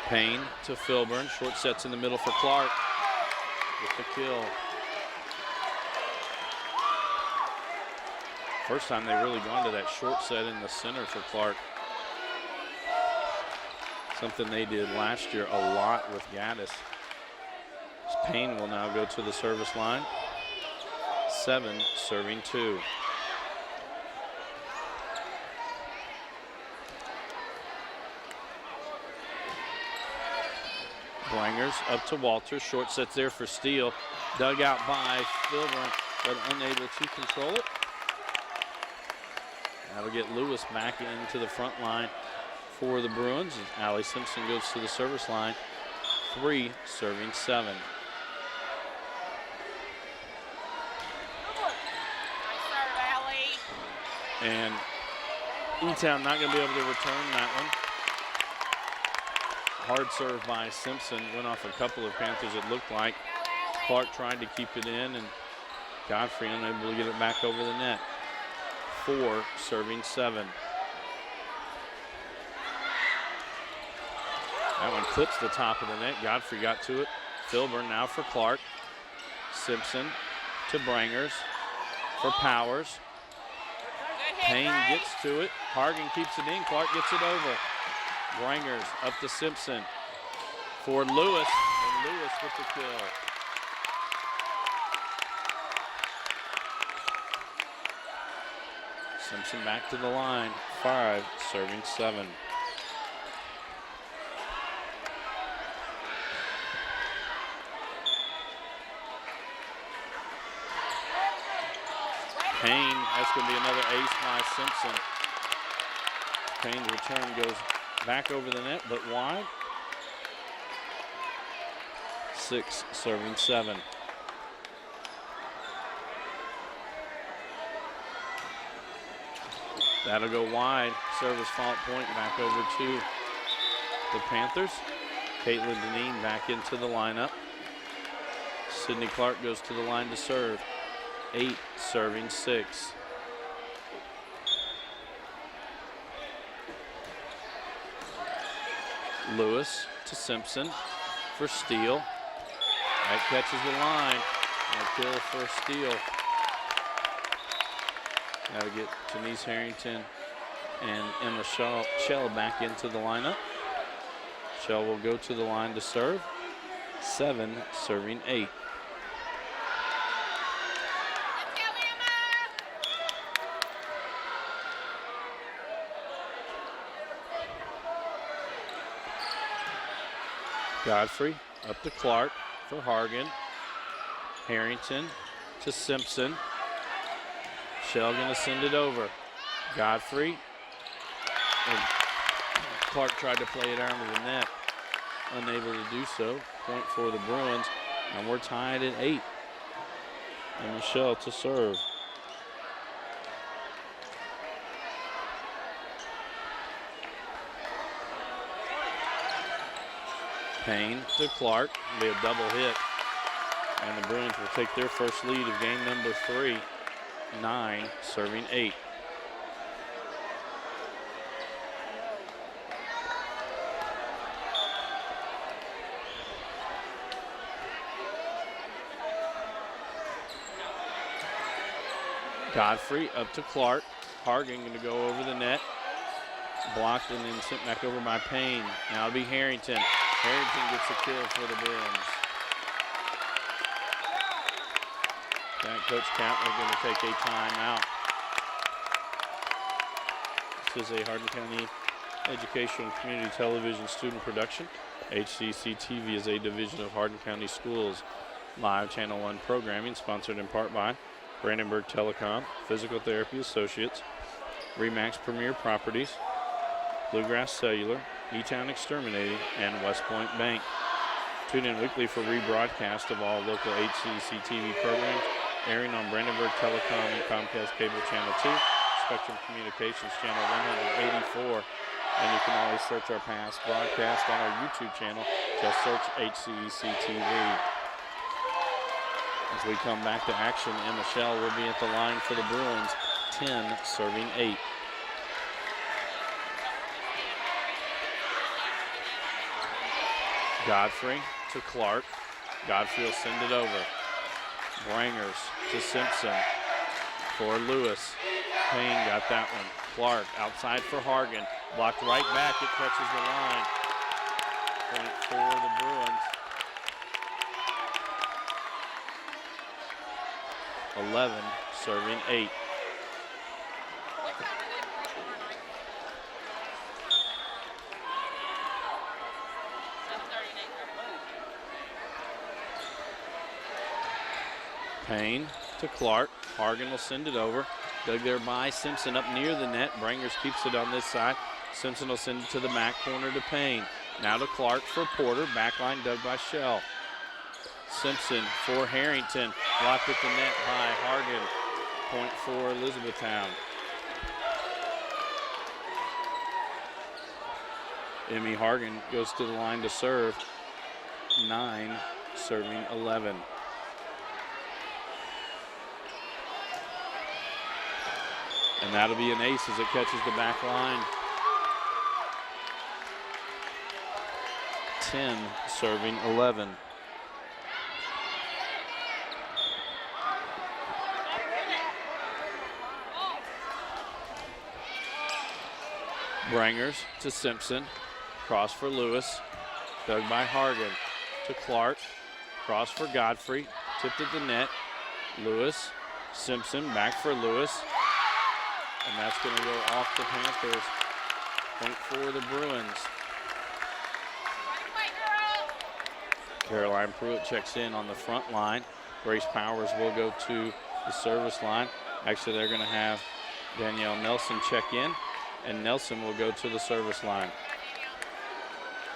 S1: Payne to Filburn. Short sets in the middle for Clark with the kill. First time they've really gone to that short set in the center for Clark. Something they did last year a lot with Gaddis. Payne will now go to the service line. 7 serving 2. Brangers up to Walters. Short sets there for Steele. Dug out by Filburn, but unable to control it. That'll get Lewis back into the front line for the Bruins. Allie Simpson goes to the service line. 3 serving 7. And E-Town not going to be able to return that one. Hard serve by Simpson. Went off a couple of Panthers, it looked like. Clark trying to keep it in, and Godfrey unable to get it back over the net. 4 serving 7. That one clips the top of the net. Godfrey got to it. Filburn now for Clark. Simpson to Brangers for Powers. Payne gets to it. Hardin keeps it in. Clark gets it over. Brangers up to Simpson for Lewis, and Lewis with the kill. Simpson back to the line. 5 serving 7. Payne, that's going to be another ace by Simpson. Payne's return goes back over the net, but wide. 6 serving 7. That'll go wide. Service fault point back over to the Panthers. Caitlin Deneen back into the lineup. Sydney Clark goes to the line to serve. 8 serving 6. Lewis to Simpson for Steele. That catches the line. A kill for Steele. That'll get Janice Harrington and Emma Shell back into the lineup. Shell will go to the line to serve. 7 serving 8. Godfrey up to Clark for Hargan. Harrington to Simpson. Shell gonna send it over. Godfrey. And Clark tried to play it under the net. Unable to do so. Point for the Bruins. And we're tied at 8. And Michelle to serve. Payne to Clark. It'll be a double hit. And the Bruins will take their first lead of game number 3. 9 serving 8. Godfrey up to Clark. Hargan going to go over the net. Blocked and then sent back over by Payne. Now it'll be Harrington. Harrington gets a kill for the Bruins. And Coach Catlett going to take a timeout. This is a Hardin County Educational Community Television student production. HCEC-TV is a division of Hardin County Schools live Channel 1 programming, sponsored in part by Brandenburg Telecom, Physical Therapy Associates, Remax Premier Properties, Bluegrass Cellular, E-Town Exterminating, and West Point Bank. Tune in weekly for rebroadcast of all local HCEC-TV programs, airing on Brandenburg Telecom and Comcast Cable Channel 2, Spectrum Communications Channel 184, and you can always search our past broadcast on our YouTube channel. Just search HCEC-TV. As we come back to action, Emma Shell will be at the line for the Bruins, 10 serving 8. Godfrey to Clark. Godfrey will send it over. Brangers to Simpson for Lewis. Payne got that one. Clark outside for Hargan. Blocked right back. It catches the line. Point for the Bruins. 11 serving 8. Payne to Clark. Hargan will send it over. Dug there by Simpson up near the net. Brangers keeps it on this side. Simpson will send it to the back corner to Payne. Now to Clark for Porter. Backline dug by Shell. Simpson for Harrington. Blocked at the net by Hargan. Point for Elizabethtown. Emmy Hargan goes to the line to serve. 9 serving 11. And that'll be an ace as it catches the back line. 10 serving 11. Brangers to Simpson. Cross for Lewis. Dug by Hardin to Clark. Cross for Godfrey. Tipped at the net. Lewis. Simpson back for Lewis. And that's going to go off the Panthers. Point for the Bruins. Caroline Pruitt checks in on the front line. Grace Powers will go to the service line. Actually, they're going to have Danielle Nelson check in, and Nelson will go to the service line.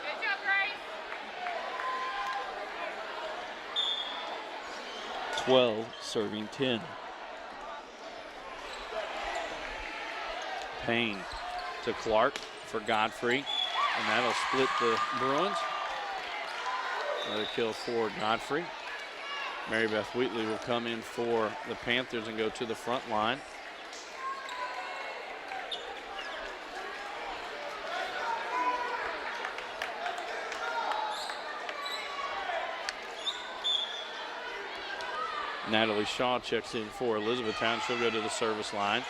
S4: Good job, Grace.
S1: 12 serving 10. Payne to Clark for Godfrey, and that'll split the Bruins. Another kill for Godfrey. Mary Beth Wheatley will come in for the Panthers and go to the front line. Natalie Shaw checks in for Elizabethtown. She'll go to the service line.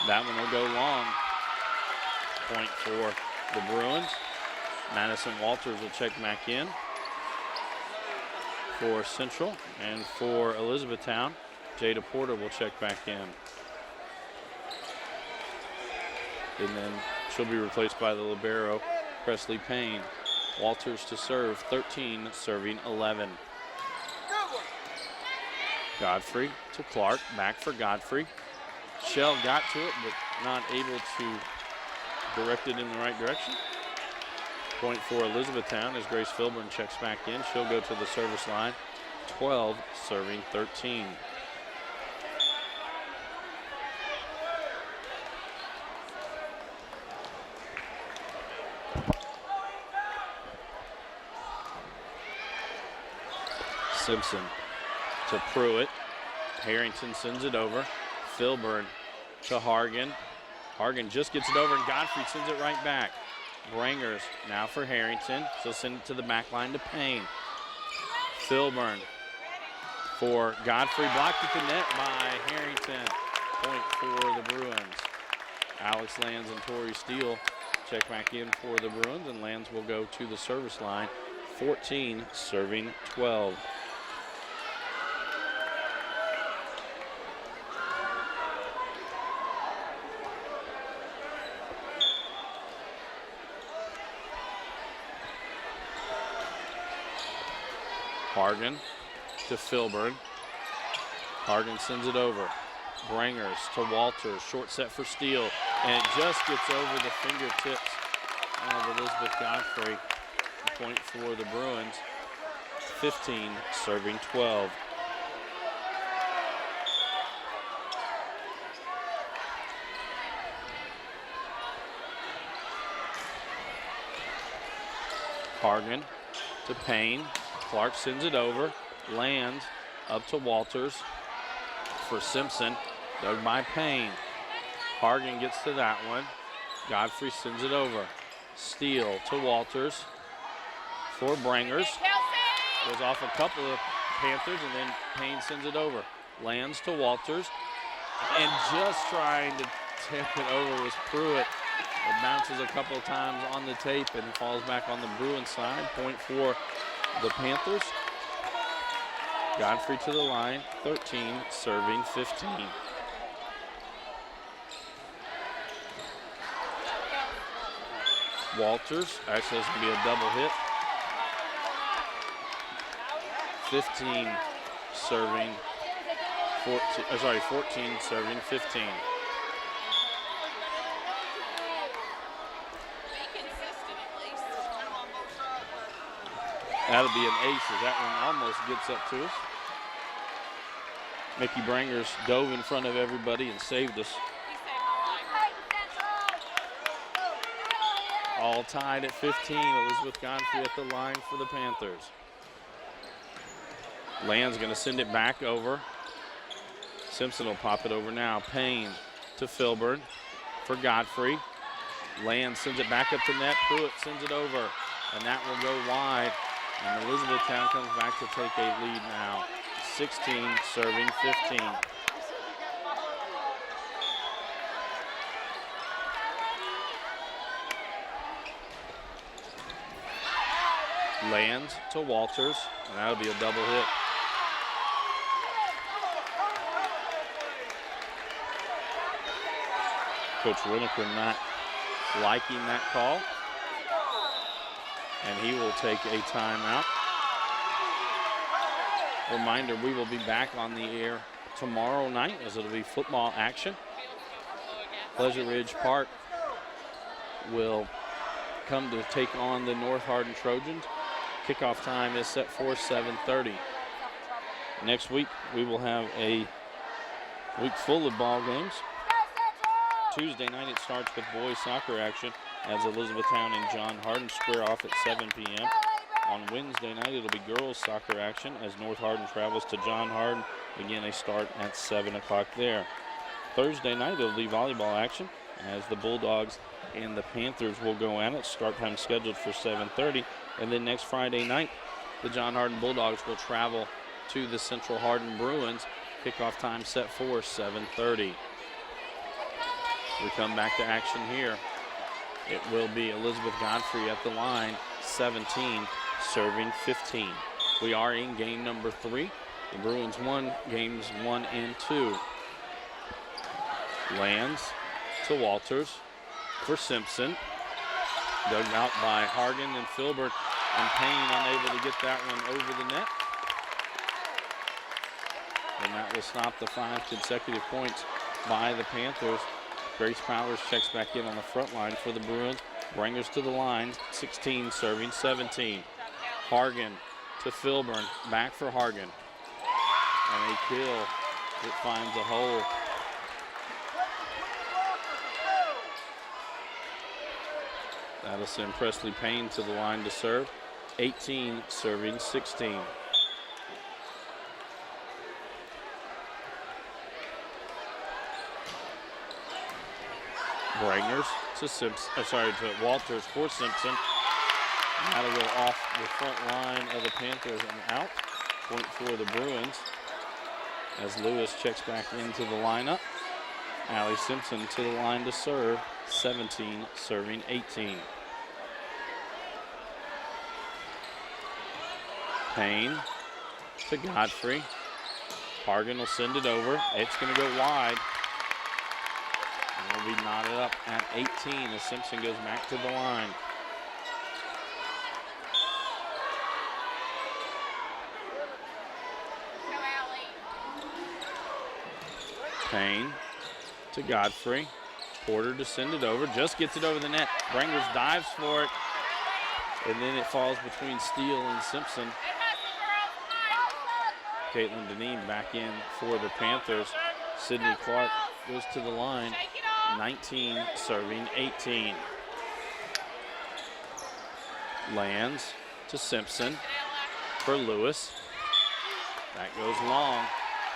S1: That one will go long. Point for the Bruins. Madison Walters will check back in for Central, and for Elizabethtown, Jada Porter will check back in. And then she'll be replaced by the libero, Presley Payne. Walters to serve, 13 serving 11. Godfrey to Clark, back for Godfrey. Shell got to it, but not able to direct it in the right direction. Point for Elizabethtown as Grace Filburn checks back in. She'll go to the service line. 12 serving 13. Simpson to Pruitt. Harrington sends it over. Filburn to Hargan. Hargan just gets it over, and Godfrey sends it right back. Brangers now for Harrington. She'll send it to the back line to Payne. Filburn for Godfrey, blocked at the net by Harrington. Point for the Bruins. Alex Lands and Tori Steele check back in for the Bruins, and Lands will go to the service line. 14 serving 12. Hargan to Filburn. Hargan sends it over. Brangers to Walters. Short set for Steele. And it just gets over the fingertips of Elizabeth Godfrey. The point for the Bruins. 15 serving 12. Hargan to Payne. Clark sends it over. Lands up to Walters for Simpson. Dug by Payne. Hargan gets to that one. Godfrey sends it over. Steele to Walters for Brangers. Goes off a couple of Panthers, and then Payne sends it over. Lands to Walters. And just trying to tip it over was Pruitt. It bounces a couple of times on the tape and falls back on the Bruins side. Point for the Panthers. Godfrey to the line, 13 serving 15. Walters, actually this will be a double hit. 15 serving 14 serving 15. That'll be an ace as that one almost gets up to us. Mickey Brangers dove in front of everybody and saved us. All tied at 15. Elizabeth Godfrey at the line for the Panthers. Land's going to send it back over. Simpson will pop it over now. Payne to Filburn for Godfrey. Land sends it back up to net. Pruitt sends it over, and that will go wide. And Elizabethtown comes back to take a lead now. 16 serving 15. Lands to Walters, and that'll be a double hit. Coach Winokur not liking that call, and he will take a timeout. Reminder, we will be back on the air tomorrow night as it'll be football action. Pleasure Ridge Park will come to take on the North Hardin Trojans. Kickoff time is set for 7:30. Next week, we will have a week full of ball games. Tuesday night, it starts with boys soccer action as Elizabethtown and John Hardin square off at 7 p.m. On Wednesday night, it'll be girls soccer action as North Hardin travels to John Hardin. Again, they start at 7 o'clock there. Thursday night, it'll be volleyball action as the Bulldogs and the Panthers will go at it. Start time scheduled for 7:30. And then next Friday night, the John Hardin Bulldogs will travel to the Central Hardin Bruins. Kickoff time set for 7:30. We come back to action here. It will be Elizabeth Godfrey at the line, 17, serving 15. We are in game number 3. The Bruins won games 1 and 2. Lands to Walters for Simpson. Dug out by Hardin and Filbert, and Payne unable to get that one over the net. And that will stop the 5 consecutive points by the Panthers. Grace Powers checks back in on the front line for the Bruins. Bringers to the line, 16 serving 17. Hargan to Filburn, back for Hargan. And a kill that finds a hole. That'll send Presley Payne to the line to serve. 18 serving 16. Brangers to to Walters for Simpson. And that'll go off the front line of the Panthers and out. Point for the Bruins as Lewis checks back into the lineup. Allie Simpson to the line to serve. 17 serving 18. Payne to Godfrey. Hargan will send it over. It's going to go wide. And will be knotted up at 18 as Simpson goes back to the line. Payne to Godfrey. Porter to send it over. Just gets it over the net. Brangers dives for it. And then it falls between Steele and Simpson. Caitlin Deneen back in for the Panthers. Sydney Clark goes to the line. 19 serving 18. Lands to Simpson for Lewis. That goes long.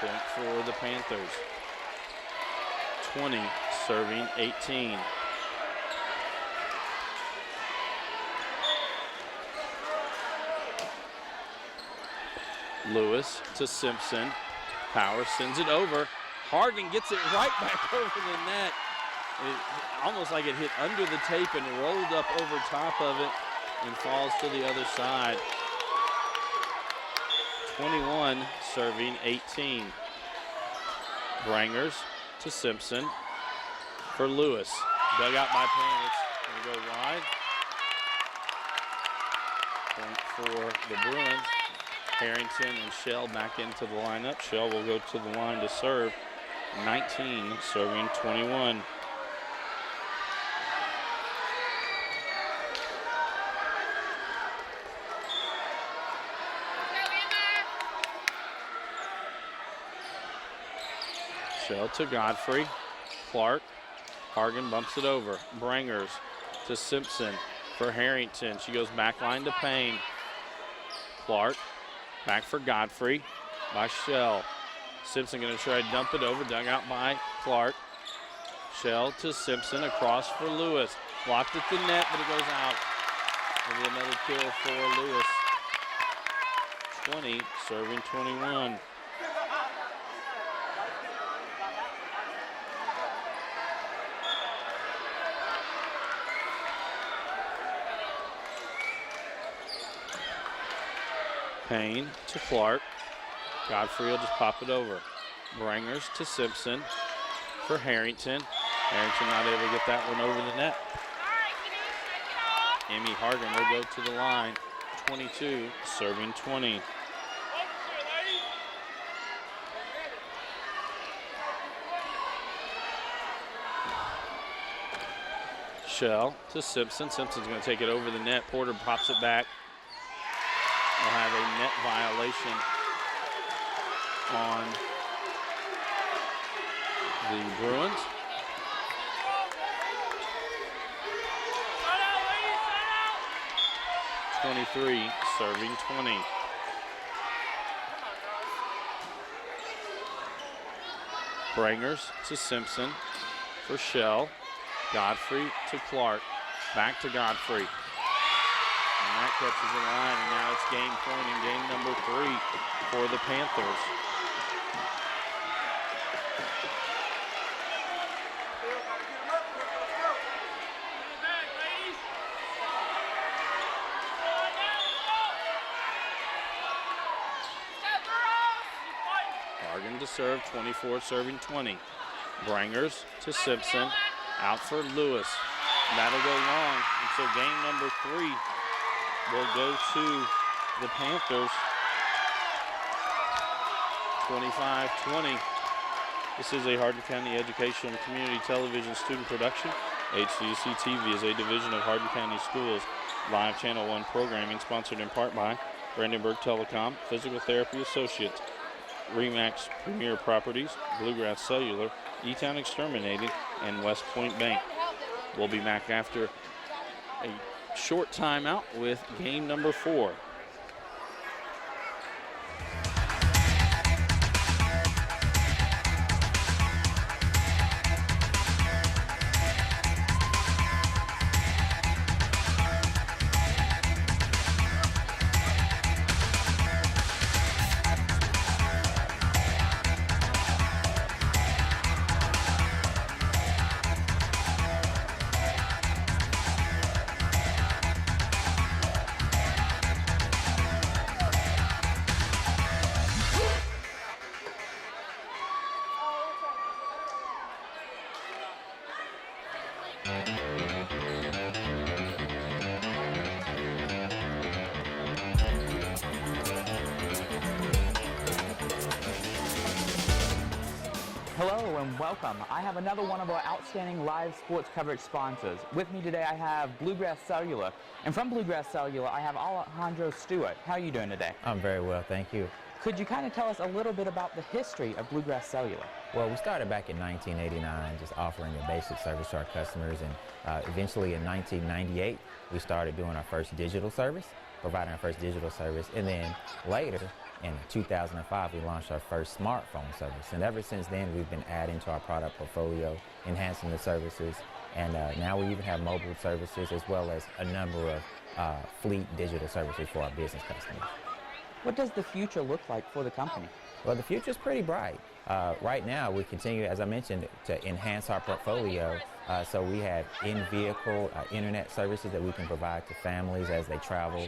S1: Point for the Panthers. 20 serving 18. Lewis to Simpson. Power sends it over. Hardin gets it right back over the net. Almost like it hit under the tape and rolled up over top of it and falls to the other side. 21 serving 18. Brangers to Simpson for Lewis. Dug out by Payne. It's going to go wide. Point for the Bruins. Harrington and Shell back into the lineup. Shell will go to the line to serve. 19 serving 21. Shell to Godfrey. Clark. Hargan bumps it over. Brangers to Simpson for Harrington. She goes back line to Payne. Clark. Back for Godfrey by Shell. Simpson going to try to dump it over. Dug out by Clark. Shell to Simpson, across for Lewis. Blocked at the net, but it goes out. Maybe another kill for Lewis. 20, serving 21. Payne to Clark. Godfrey will just pop it over. Brangers to Simpson for Harrington. Harrington not able to get that one over the net. Amy Hardin will go to the line. 22, serving 20. Shell to Simpson. Simpson's going to take it over the net. Porter pops it back. We'll have a net violation on the Bruins. .23, serving 20. Brangers to Simpson for Shell. Godfrey to Clark. Back to Godfrey. And that catches the line, and now it's game point in game number 3 for the Panthers. Hardin to serve, 24 serving 20. Brangers to Simpson, out for Lewis. That'll go long, and so game number 3 will go to the Panthers. 25-20. This is a Hardin County Educational and Community Television student production. HCEC-TV is a division of Hardin County Schools. Live Channel 1 programming sponsored in part by Brandenburg Telecom, Physical Therapy Associates, Remax Premier Properties, Bluegrass Cellular, E-Town Exterminating, and West Point Bank. We'll be back after a short timeout with game number 4.
S6: Hello and welcome. I have another one of our outstanding live sports coverage sponsors. With me today I have Bluegrass Cellular. And from Bluegrass Cellular I have Alejandro Stewart. How are you doing today?
S7: I'm very well, thank you.
S6: Could you kind of tell us a little bit about the history of Bluegrass Cellular?
S7: Well, we started back in 1989 just offering a basic service to our customers, and eventually in 1998 we started doing our first digital service, providing our first digital service, and then later in 2005 we launched our first smartphone service, and ever since then we've been adding to our product portfolio, enhancing the services, and now we even have mobile services as well as a number of fleet digital services for our business customers.
S6: What does the future look like for the company?
S7: Well, the future is pretty bright. Right now, we continue, as I mentioned, to enhance our portfolio. So we have in-vehicle internet services that we can provide to families as they travel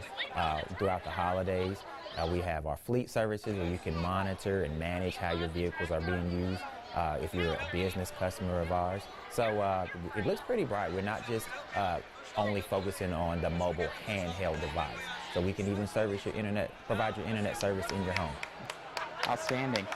S7: throughout the holidays. We have our fleet services where you can monitor and manage how your vehicles are being used if you're a business customer of ours. So it looks pretty bright. We're not just only focusing on the mobile handheld device. So we can even service your internet, provide your internet service in your home.
S6: Outstanding.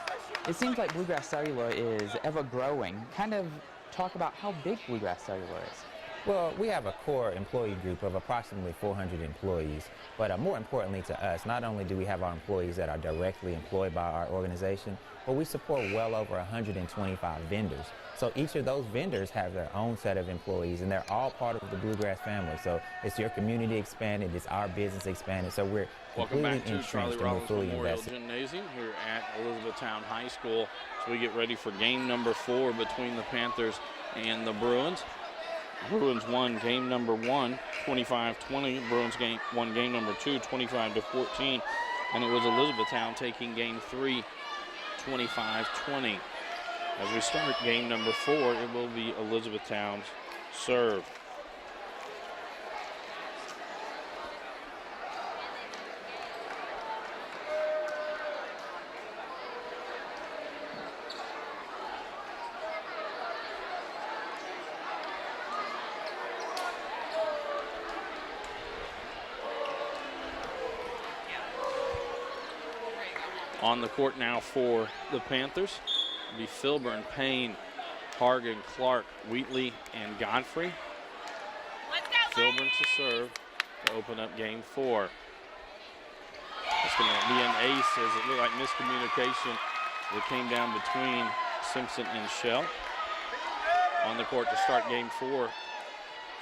S6: It seems like Bluegrass Cellular is ever growing. Kind of talk about how big Bluegrass Cellular is.
S7: Well, we have a core employee group of approximately 400 employees, but more importantly to us, not only do we have our employees that are directly employed by our organization, but we support well over 125 vendors. So each of those vendors have their own set of employees, and they're all part of the Bluegrass family. So it's your community expanded, it's our business expanded, so we're
S1: Welcome back
S7: completely
S1: to Charlie
S7: entrenched and we're
S1: Rollins
S7: fully
S1: Memorial
S7: invested.
S1: Gymnasium here at Elizabethtown High School. So we get ready for game number 4 between the Panthers and the Bruins. Bruins won game number 1, 25-20. Bruins won game number 2, 25-14. And it was Elizabethtown taking game 3, 25-20. As we start game number 4, it will be Elizabethtown's serve. On the court now for the Panthers will be Filburn, Payne, Hargan, Clark, Wheatley, and Godfrey. Filburn to serve to open up game 4. It's going to be an ace as it looked like miscommunication that came down between Simpson and Shell. On the court to start game 4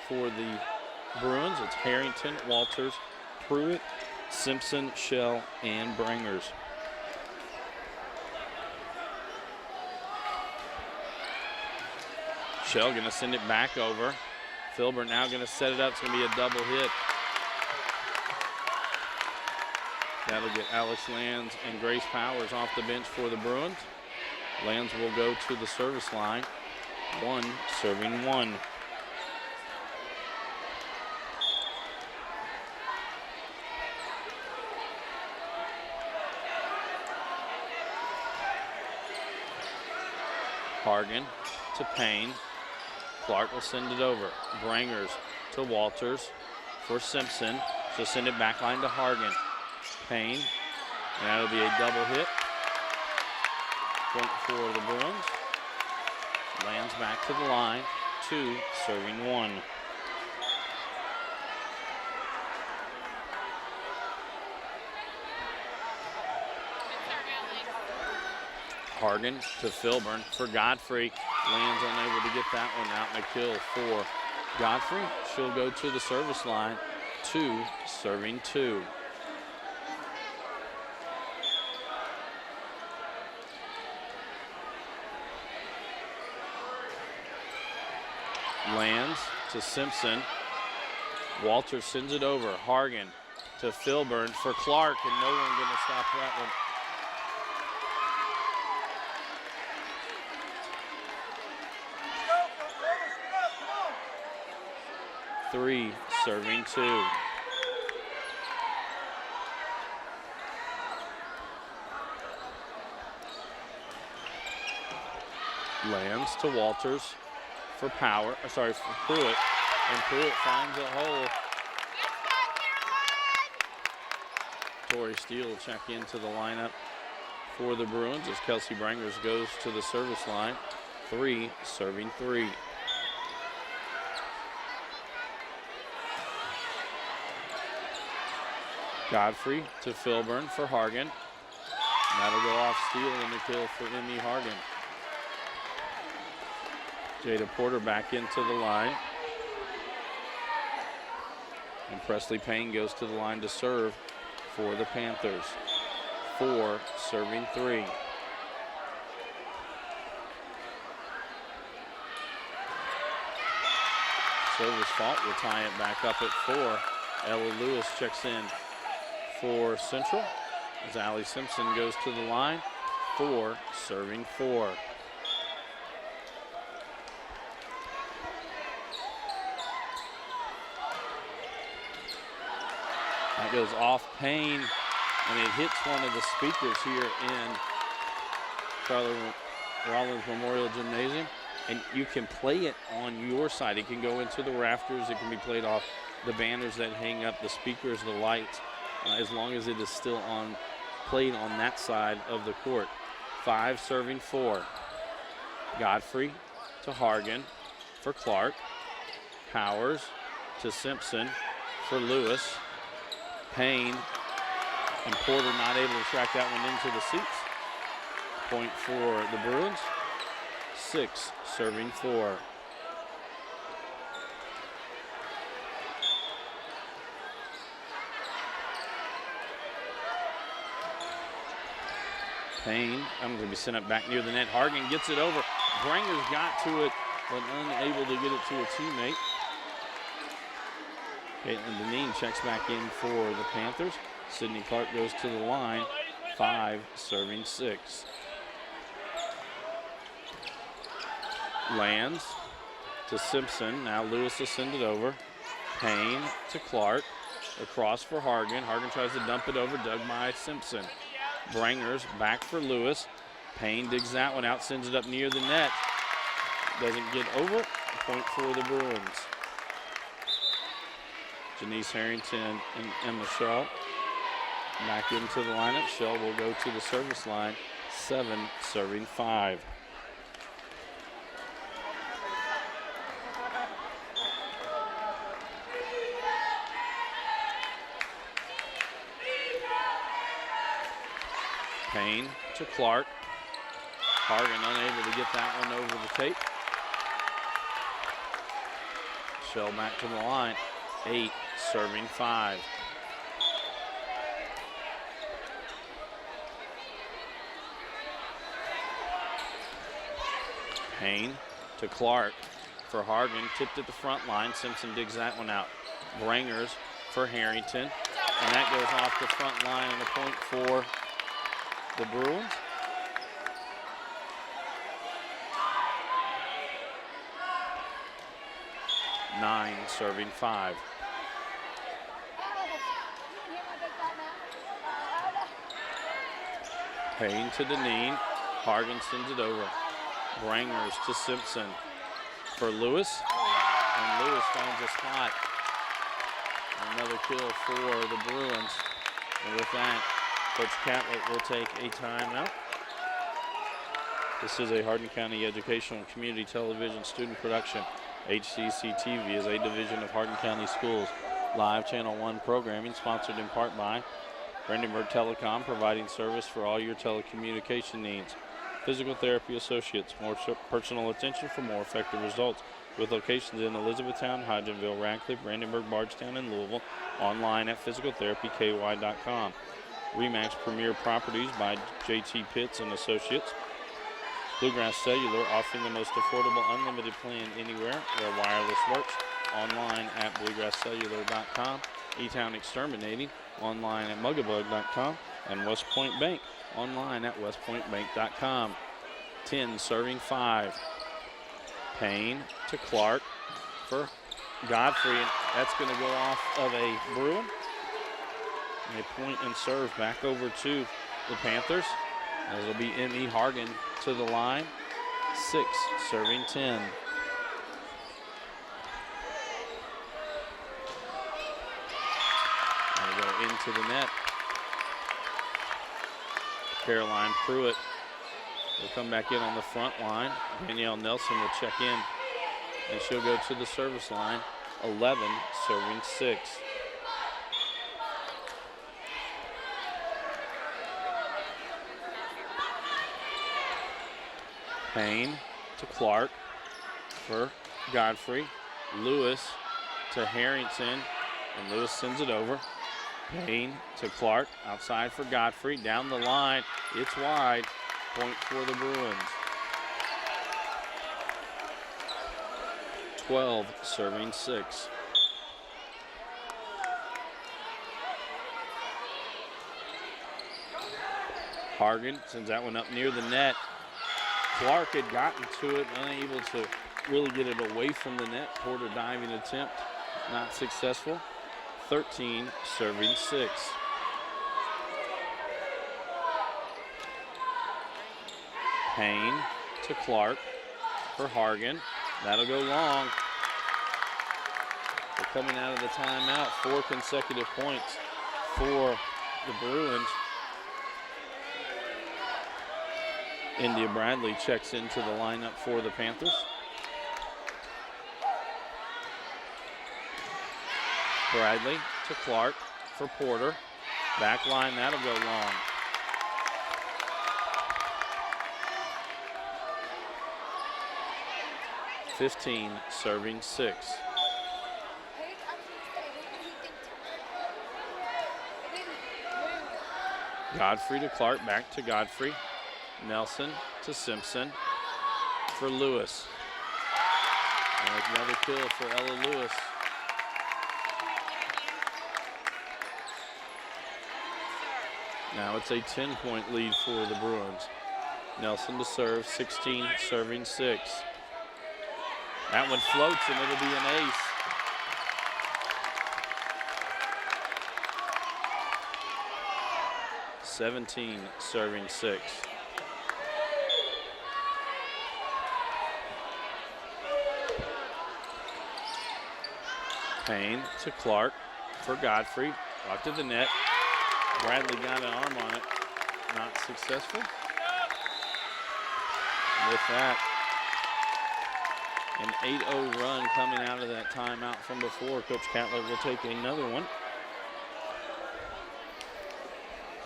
S1: for the Bruins, it's Harrington, Walters, Pruitt, Simpson, Shell, and Brangers. Shell going to send it back over. Filburn now going to set it up. It's going to be a double hit. That'll get Alex Lands and Grace Powers off the bench for the Bruins. Lands will go to the service line. 1 serving 1. Hargan to Payne. Clark will send it over. Brangers to Walters for Simpson. She'll send it back line to Hargan. Payne, and that'll be a double hit. Point for the Bruins. Lands back to the line. 2 serving 1. Hargan to Filburn for Godfrey. Lands unable to get that one out. McKill for Godfrey. She'll go to the service line. 2 serving 2. Lands to Simpson. Walter sends it over. Hargan to Filburn for Clark, and no one going to stop that one. Three serving 2. Lands to Walters for for Pruitt, and Pruitt finds a hole. Tori Steele will check into the lineup for the Bruins as Kelsey Brangers goes to the service line. 3 serving 3. Godfrey to Filburn for Hargan. That'll go off Steele and the kill for Emmy Hargan. Jada Porter back into the line. And Presley Payne goes to the line to serve for the Panthers. 4 serving 3. Service fault will tie it back up at 4. Ella Lewis checks in for Central as Allie Simpson goes to the line. 4 serving 4. That goes off Payne, and it hits one of the speakers here in Charlie Rollins Memorial Gymnasium. And you can play it on your side. It can go into the rafters. It can be played off the banners that hang up, the speakers, the lights, as long as it is still played on that side of the court. 5 serving 4. Godfrey to Hargan for Clark. Powers to Simpson for Lewis. Payne and Porter not able to track that one into the seats. Point for the Bruins. 6 serving 4. Payne, I'm going to be sent up back near the net. Hargan gets it over. Brangers got to it but unable to get it to a teammate. Caitlin Deneen checks back in for the Panthers. Sydney Clark goes to the line, 5, serving 6. Lands to Simpson. Now Lewis will send it over. Payne to Clark. Across for Hardin. Hardin tries to dump it over, dug by Simpson. Brangers back for Lewis. Payne digs that one out, sends it up near the net. Doesn't get over. Point for the Bruins. Janice Harrington and Emma Shaw back into the lineup. Shaw will go to the service line. 7, serving 5. Payne to Clark. Hardin unable to get that one over the tape. Shell back to the line. 8, serving 5. Payne to Clark for Hardin. Tipped at the front line. Simpson digs that one out. Brangers for Harrington. And that goes off the front line and a point for the Bruins. Nine, serving 5. Payne to Deneen. Hardin sends it over. Brangers to Simpson for Lewis. And Lewis finds a spot. Another kill for the Bruins. And with that, Coach Catlett will take a timeout. This is a Hardin County Educational and Community Television student production. HCEC-TV is a division of Hardin County Schools. Live Channel 1 programming sponsored in part by Brandenburg Telecom, providing service for all your telecommunication needs. Physical Therapy Associates, more personal attention for more effective results. With locations in Elizabethtown, Hodgenville, Radcliffe, Brandenburg, Bardstown, and Louisville. Online at physicaltherapyky.com. Remax Premier Properties by JT Pitts and Associates. Bluegrass Cellular, offering the most affordable unlimited plan anywhere where wireless works. Online at bluegrasscellular.com. E-Town Exterminating, online at mugabug.com. And West Point Bank, online at westpointbank.com. 10, serving 5. Payne to Clark for Godfrey. That's going to go off of a Bruin. And a point and serve back over to the Panthers. As it'll be M.E. Hardin to the line. 6, serving 10. They go into the net. Caroline Pruitt will come back in on the front line. Danielle Nelson will check in, and she'll go to the service line. 11, serving 6. Payne to Clark for Godfrey. Lewis to Harrington, and Lewis sends it over. Payne to Clark, outside for Godfrey, down the line. It's wide. Point for the Bruins. 12, serving 6. Hardin sends that one up near the net. Clark had gotten to it, unable to really get it away from the net. Porter diving attempt, not successful. 13, serving 6. Payne to Clark for Hardin. That'll go long. They're coming out of the timeout. 4 consecutive points for the Bruins. India Bradley checks into the lineup for the Panthers. Bradley to Clark for Porter. Back line, that'll go long. (15) serving 6. Godfrey to Clark, back to Godfrey. Nelson to Simpson for Lewis. And another kill for Ella Lewis. Now it's a 10-point lead for the Bruins. Nelson to serve, 16 serving 6. That one floats and it'll be an ace. (17) serving 6. Payne to Clark for Godfrey. Off to the net. Bradley got an arm on it. Not successful. With that, an 8-0 run coming out of that timeout from before. Coach Catlett will take another one.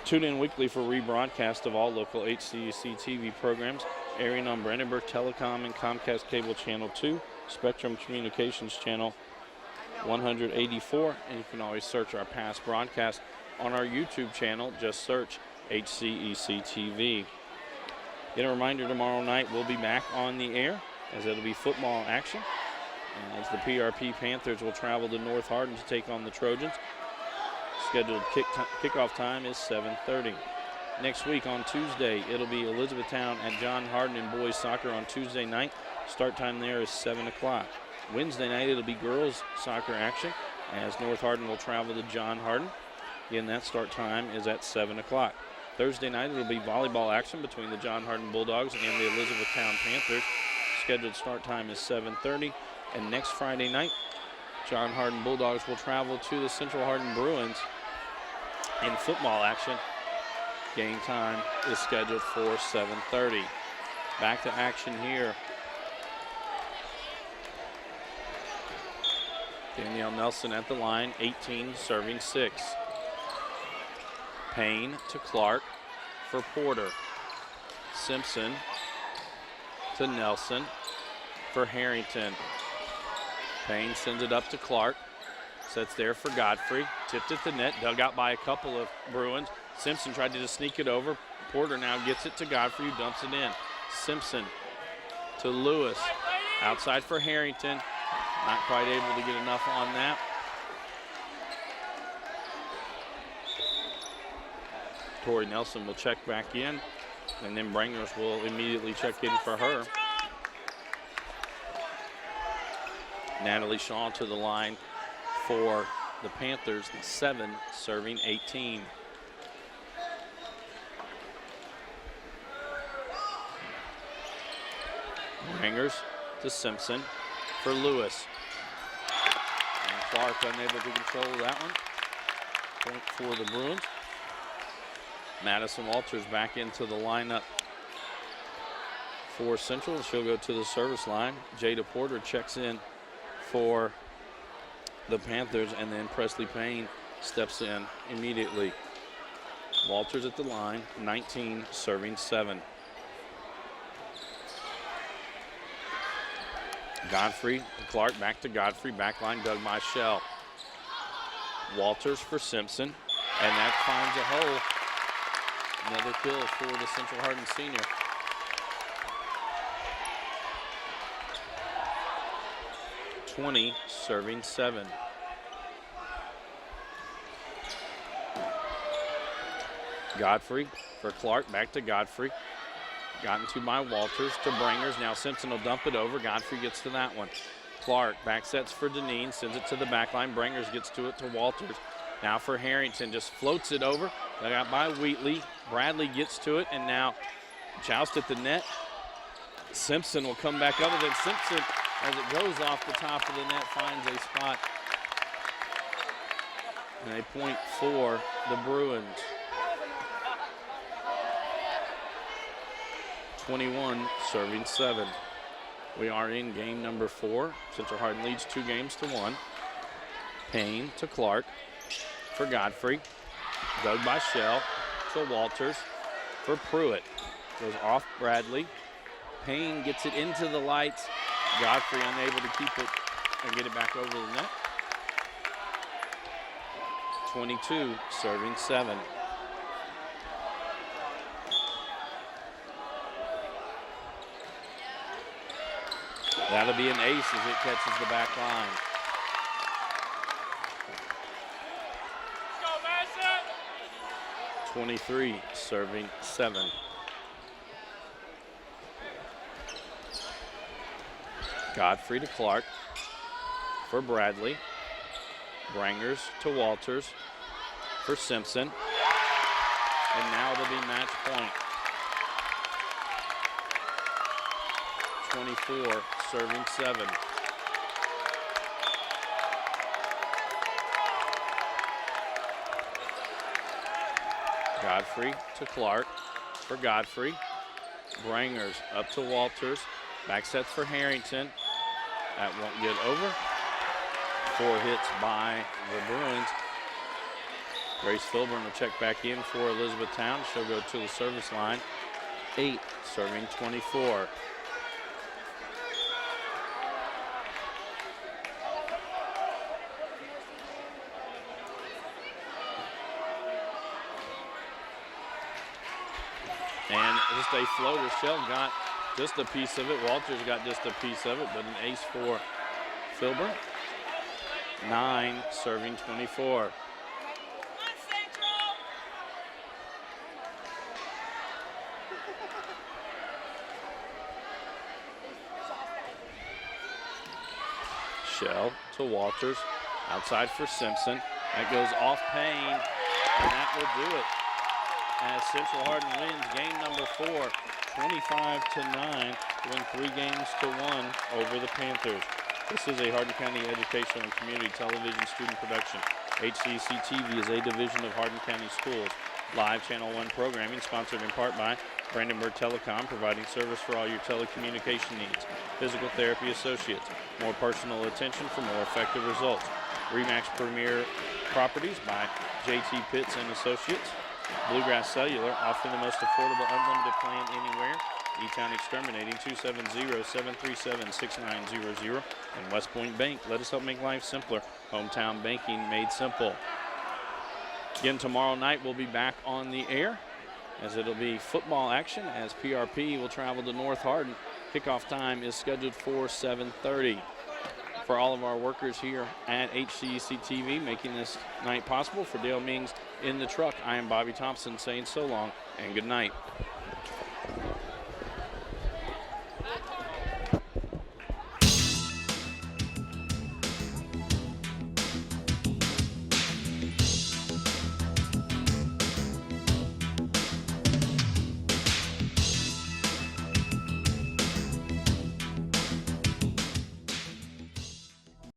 S1: Tune in weekly for rebroadcast of all local HCEC-TV programs airing on Brandenburg Telecom and Comcast Cable Channel 2, Spectrum Communications Channel 184, and you can always search our past broadcasts on our YouTube channel. Just search HCEC-TV. Get a reminder, tomorrow night we'll be back on the air as it'll be football action. And as the PRP Panthers will travel to North Hardin to take on the Trojans. Scheduled kickoff time is 7:30. Next week on Tuesday, it'll be Elizabethtown at John Hardin in boys soccer on Tuesday night. Start time there is 7 o'clock. Wednesday night, it'll be girls soccer action as North Hardin will travel to John Hardin. Again, that start time is at 7 o'clock. Thursday night, it'll be volleyball action between the John Hardin Bulldogs and the Elizabethtown Panthers. Scheduled start time is 7:30. And next Friday night, John Hardin Bulldogs will travel to the Central Hardin Bruins in football action. Game time is scheduled for 7:30. Back to action here. Danielle Nelson at the line, 18 serving 6. Payne to Clark for Porter. Simpson to Nelson for Harrington. Payne sends it up to Clark. Sets there for Godfrey. Tipped at the net, dug out by a couple of Bruins. Simpson tried to just sneak it over. Porter now gets it to Godfrey, who dumps it in. Simpson to Lewis. Outside for Harrington. Not quite able to get enough on that. Tori Nelson will check back in, and then Brangers will immediately check in for her. Natalie Shaw to the line for the Panthers, 7 serving 18. Brangers to Simpson for Lewis. And Clark unable to control that one. Point for the Bruins. Madison Walters back into the lineup for Central. She'll go to the service line. Jada Porter checks in for the Panthers, and then Presley Payne steps in immediately. Walters at the line, 19 serving 7. Godfrey to Clark, back to Godfrey, back line dug by Shell. Walters for Simpson, and that finds a hole. Another kill for the Central Hardin senior. (20) serving 7. Godfrey for Clark, back to Godfrey. Gotten to by Walters to Brangers. Now Simpson will dump it over. Godfrey gets to that one. Clark back sets for Deneen, sends it to the back line. Brangers gets to it to Walters. Now for Harrington, just floats it over. Dug out by Wheatley. Bradley gets to it, and now joust at the net. Simpson will come back up, and then Simpson, as it goes off the top of the net, finds a spot. And a point for the Bruins. 21 serving 7. We are in game number 4. Central Hardin leads 2-1. Payne to Clark for Godfrey. Dug by Shell to Walters for Pruitt. Goes off Bradley. Payne gets it into the lights. Godfrey unable to keep it and get it back over the net. 22 serving 7. That'll be an ace as it catches the back line.
S4: Let's go, Madison!
S1: 23 serving 7. Godfrey to Clark for Bradley. Brangers to Walters for Simpson. And now it'll be match point. 24 serving 7. Godfrey to Clark for Godfrey. Brangers up to Walters. Back sets for Harrington. That won't get over. 4 hits by the Bruins. Grace Filburn will check back in for Elizabethtown. She'll go to the service line. 8 serving 24. And just a floater. Shell got just a piece of it. Walters got just a piece of it, but an ace for Filburn. 9 serving 24. Shell to Walters. Outside for Simpson. That goes off Payne, and that will do it. As Central Hardin wins game number 4, 25-9, win 3 games to 1 over the Panthers. This is a Hardin County Educational and Community Television student production. HCEC-TV is a division of Hardin County Schools. Live Channel 1 programming sponsored in part by Brandenburg Telecom, providing service for all your telecommunication needs. Physical Therapy Associates, more personal attention for more effective results. Remax Premier Properties by JT Pitts and Associates. Bluegrass Cellular, offering the most affordable unlimited plan anywhere. E-Town Exterminating, 270-737-6900. And West Point Bank, let us help make life simpler. Hometown banking made simple. Again, tomorrow night we'll be back on the air as it'll be football action as PRP will travel to North Hardin. Kickoff time is scheduled for 7:30. For all of our workers here at HCEC-TV making this night possible, for Dale Mings in the truck, I am Bobby Thompson saying so long and good night.